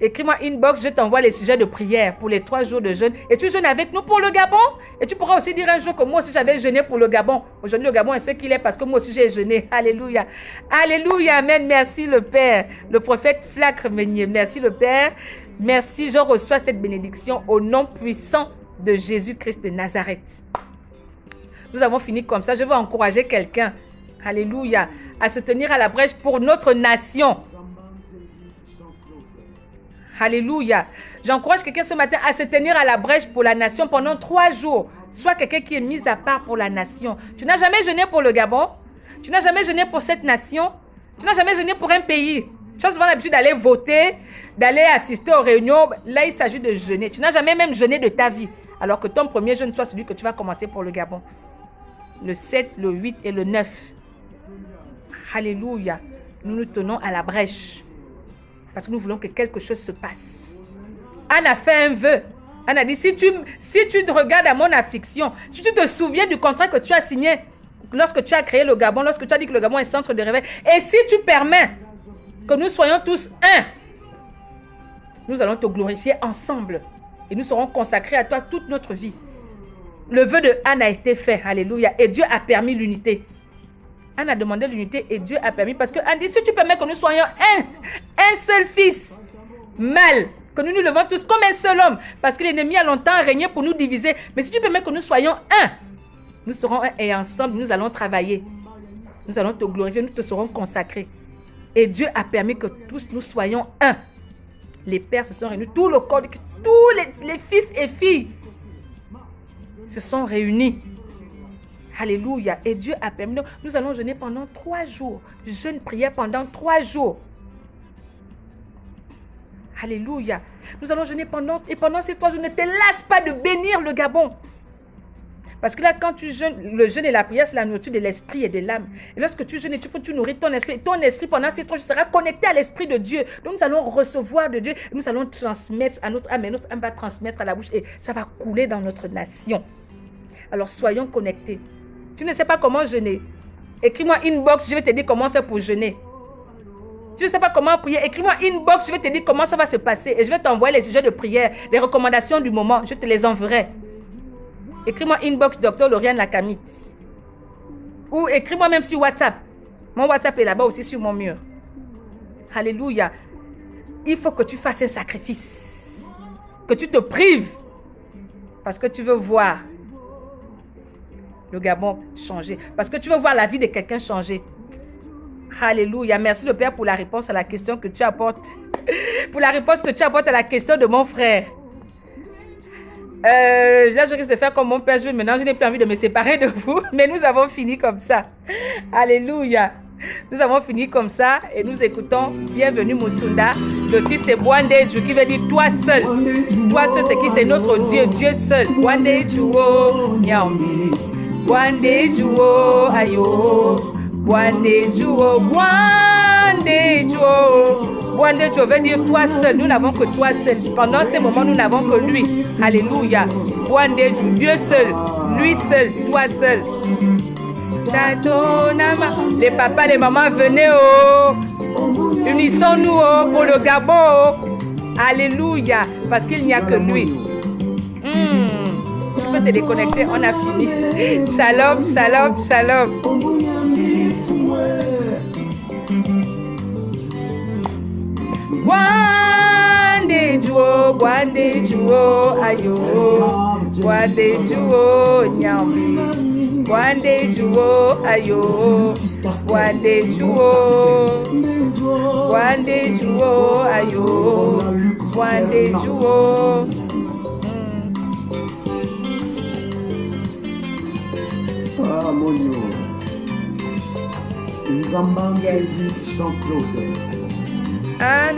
Écris-moi inbox, je t'envoie les sujets de prière pour les 3 jours de jeûne. Et tu jeûnes avec nous pour le Gabon. Et tu pourras aussi dire un jour que moi aussi j'avais jeûné pour le Gabon. Aujourd'hui le Gabon est ce qu'il est parce que moi aussi j'ai jeûné. Alléluia. Alléluia. Amen. Merci le Père. Le prophète Flacre Meunier. Merci le Père. Merci. Je reçois cette bénédiction au nom puissant de Jésus-Christ de Nazareth. Nous avons fini comme ça. Je veux encourager quelqu'un. Alléluia. À se tenir à la brèche pour notre nation. Alléluia. J'encourage quelqu'un ce matin à se tenir à la brèche pour la nation pendant 3 jours. Sois quelqu'un qui est mis à part pour la nation. Tu n'as jamais jeûné pour le Gabon. Tu n'as jamais jeûné pour cette nation. Tu n'as jamais jeûné pour un pays. Tu as souvent l'habitude d'aller voter, d'aller assister aux réunions. Là, il s'agit de jeûner. Tu n'as jamais même jeûné de ta vie. Alors que ton premier jeûne soit celui que tu vas commencer pour le Gabon. Le 7, le 8 et le 9. Alléluia. Nous nous tenons à la brèche. Parce que nous voulons que quelque chose se passe. Anne a fait un vœu. Anne a dit, si tu te regardes à mon affliction, si tu te souviens du contrat que tu as signé lorsque tu as créé le Gabon, lorsque tu as dit que le Gabon est centre de réveil, et si tu permets que nous soyons tous un, nous allons te glorifier ensemble. Et nous serons consacrés à toi toute notre vie. Le vœu de Anne a été fait. Alléluia. Et Dieu a permis l'unité. Anne a demandé l'unité et Dieu a permis. Parce que Anne dit, si tu permets que nous soyons un seul fils, mâle, que nous nous levons tous comme un seul homme. Parce que l'ennemi a longtemps régné pour nous diviser. Mais si tu permets que nous soyons un, nous serons un et ensemble, nous allons travailler. Nous allons te glorifier, nous te serons consacrés. Et Dieu a permis que tous nous soyons un. Les pères se sont réunis, tout le corps, tous les fils et filles se sont réunis. Alléluia. Et Dieu a permis. Nous allons jeûner pendant 3 jours. Jeûne prière pendant 3 jours. Alléluia. Nous allons jeûner pendant ces 3 jours. Ne te lasse pas de bénir le Gabon. Parce que là, quand tu jeûnes, le jeûne et la prière, c'est la nourriture de l'esprit et de l'âme. Et lorsque tu jeûnes, tu nourris ton esprit. Ton esprit, pendant ces 3 jours, sera connecté à l'esprit de Dieu. Donc, nous allons recevoir de Dieu. Nous allons transmettre à notre âme. Et notre âme va transmettre à la bouche. Et ça va couler dans notre nation. Alors, soyons connectés. Tu ne sais pas comment jeûner. Écris-moi inbox, je vais te dire comment faire pour jeûner. Tu ne sais pas comment prier. Écris-moi inbox, je vais te dire comment ça va se passer. Et je vais t'envoyer les sujets de prière, les recommandations du moment. Je te les enverrai. Écris-moi inbox, Dr Lauriane Lakamite. Ou écris-moi même sur WhatsApp. Mon WhatsApp est là-bas aussi sur mon mur. Alléluia. Il faut que tu fasses un sacrifice. Que tu te prives. Parce que tu veux voir le Gabon changer. Parce que tu veux voir la vie de quelqu'un changer. Alléluia. Merci le Père pour la réponse à la question que tu apportes. Pour la réponse que tu apportes à la question de mon frère. Là, je risque de faire comme mon père. Maintenant, je n'ai plus envie de me séparer de vous. Mais nous avons fini comme ça. Alléluia. Nous avons fini comme ça. Et nous écoutons Bienvenue Musunda. Le titre c'est Bwandeju qui veut dire toi seul. Toi seul, c'est qui? C'est notre Dieu. Dieu seul. Bwandeju o nyambi. Bwandeju o ayo. Bwandeju o. Bwandeju o. Bwandeju veut dire toi seul. Nous n'avons que toi seul. Pendant ces moments, nous n'avons que lui. Alléluia. Bwandeju, Dieu seul. Lui seul. Toi seul. Les papas, les mamans, venez oh. Unissons-nous oh, pour le Gabon oh. Alléluia. Parce qu'il n'y a que lui. Tu peux te déconnecter. On a fini. Shalom, shalom, shalom. Bwandeju o, Bwandeju o, ayo. Bwandeju o, nyambi. Bwandeju o, ayo. Bwandeju o. Bwandeju o, ayo. Bwandeju o. Ah, mon Dieu. Nous en manquons Jean-Claude. Ah,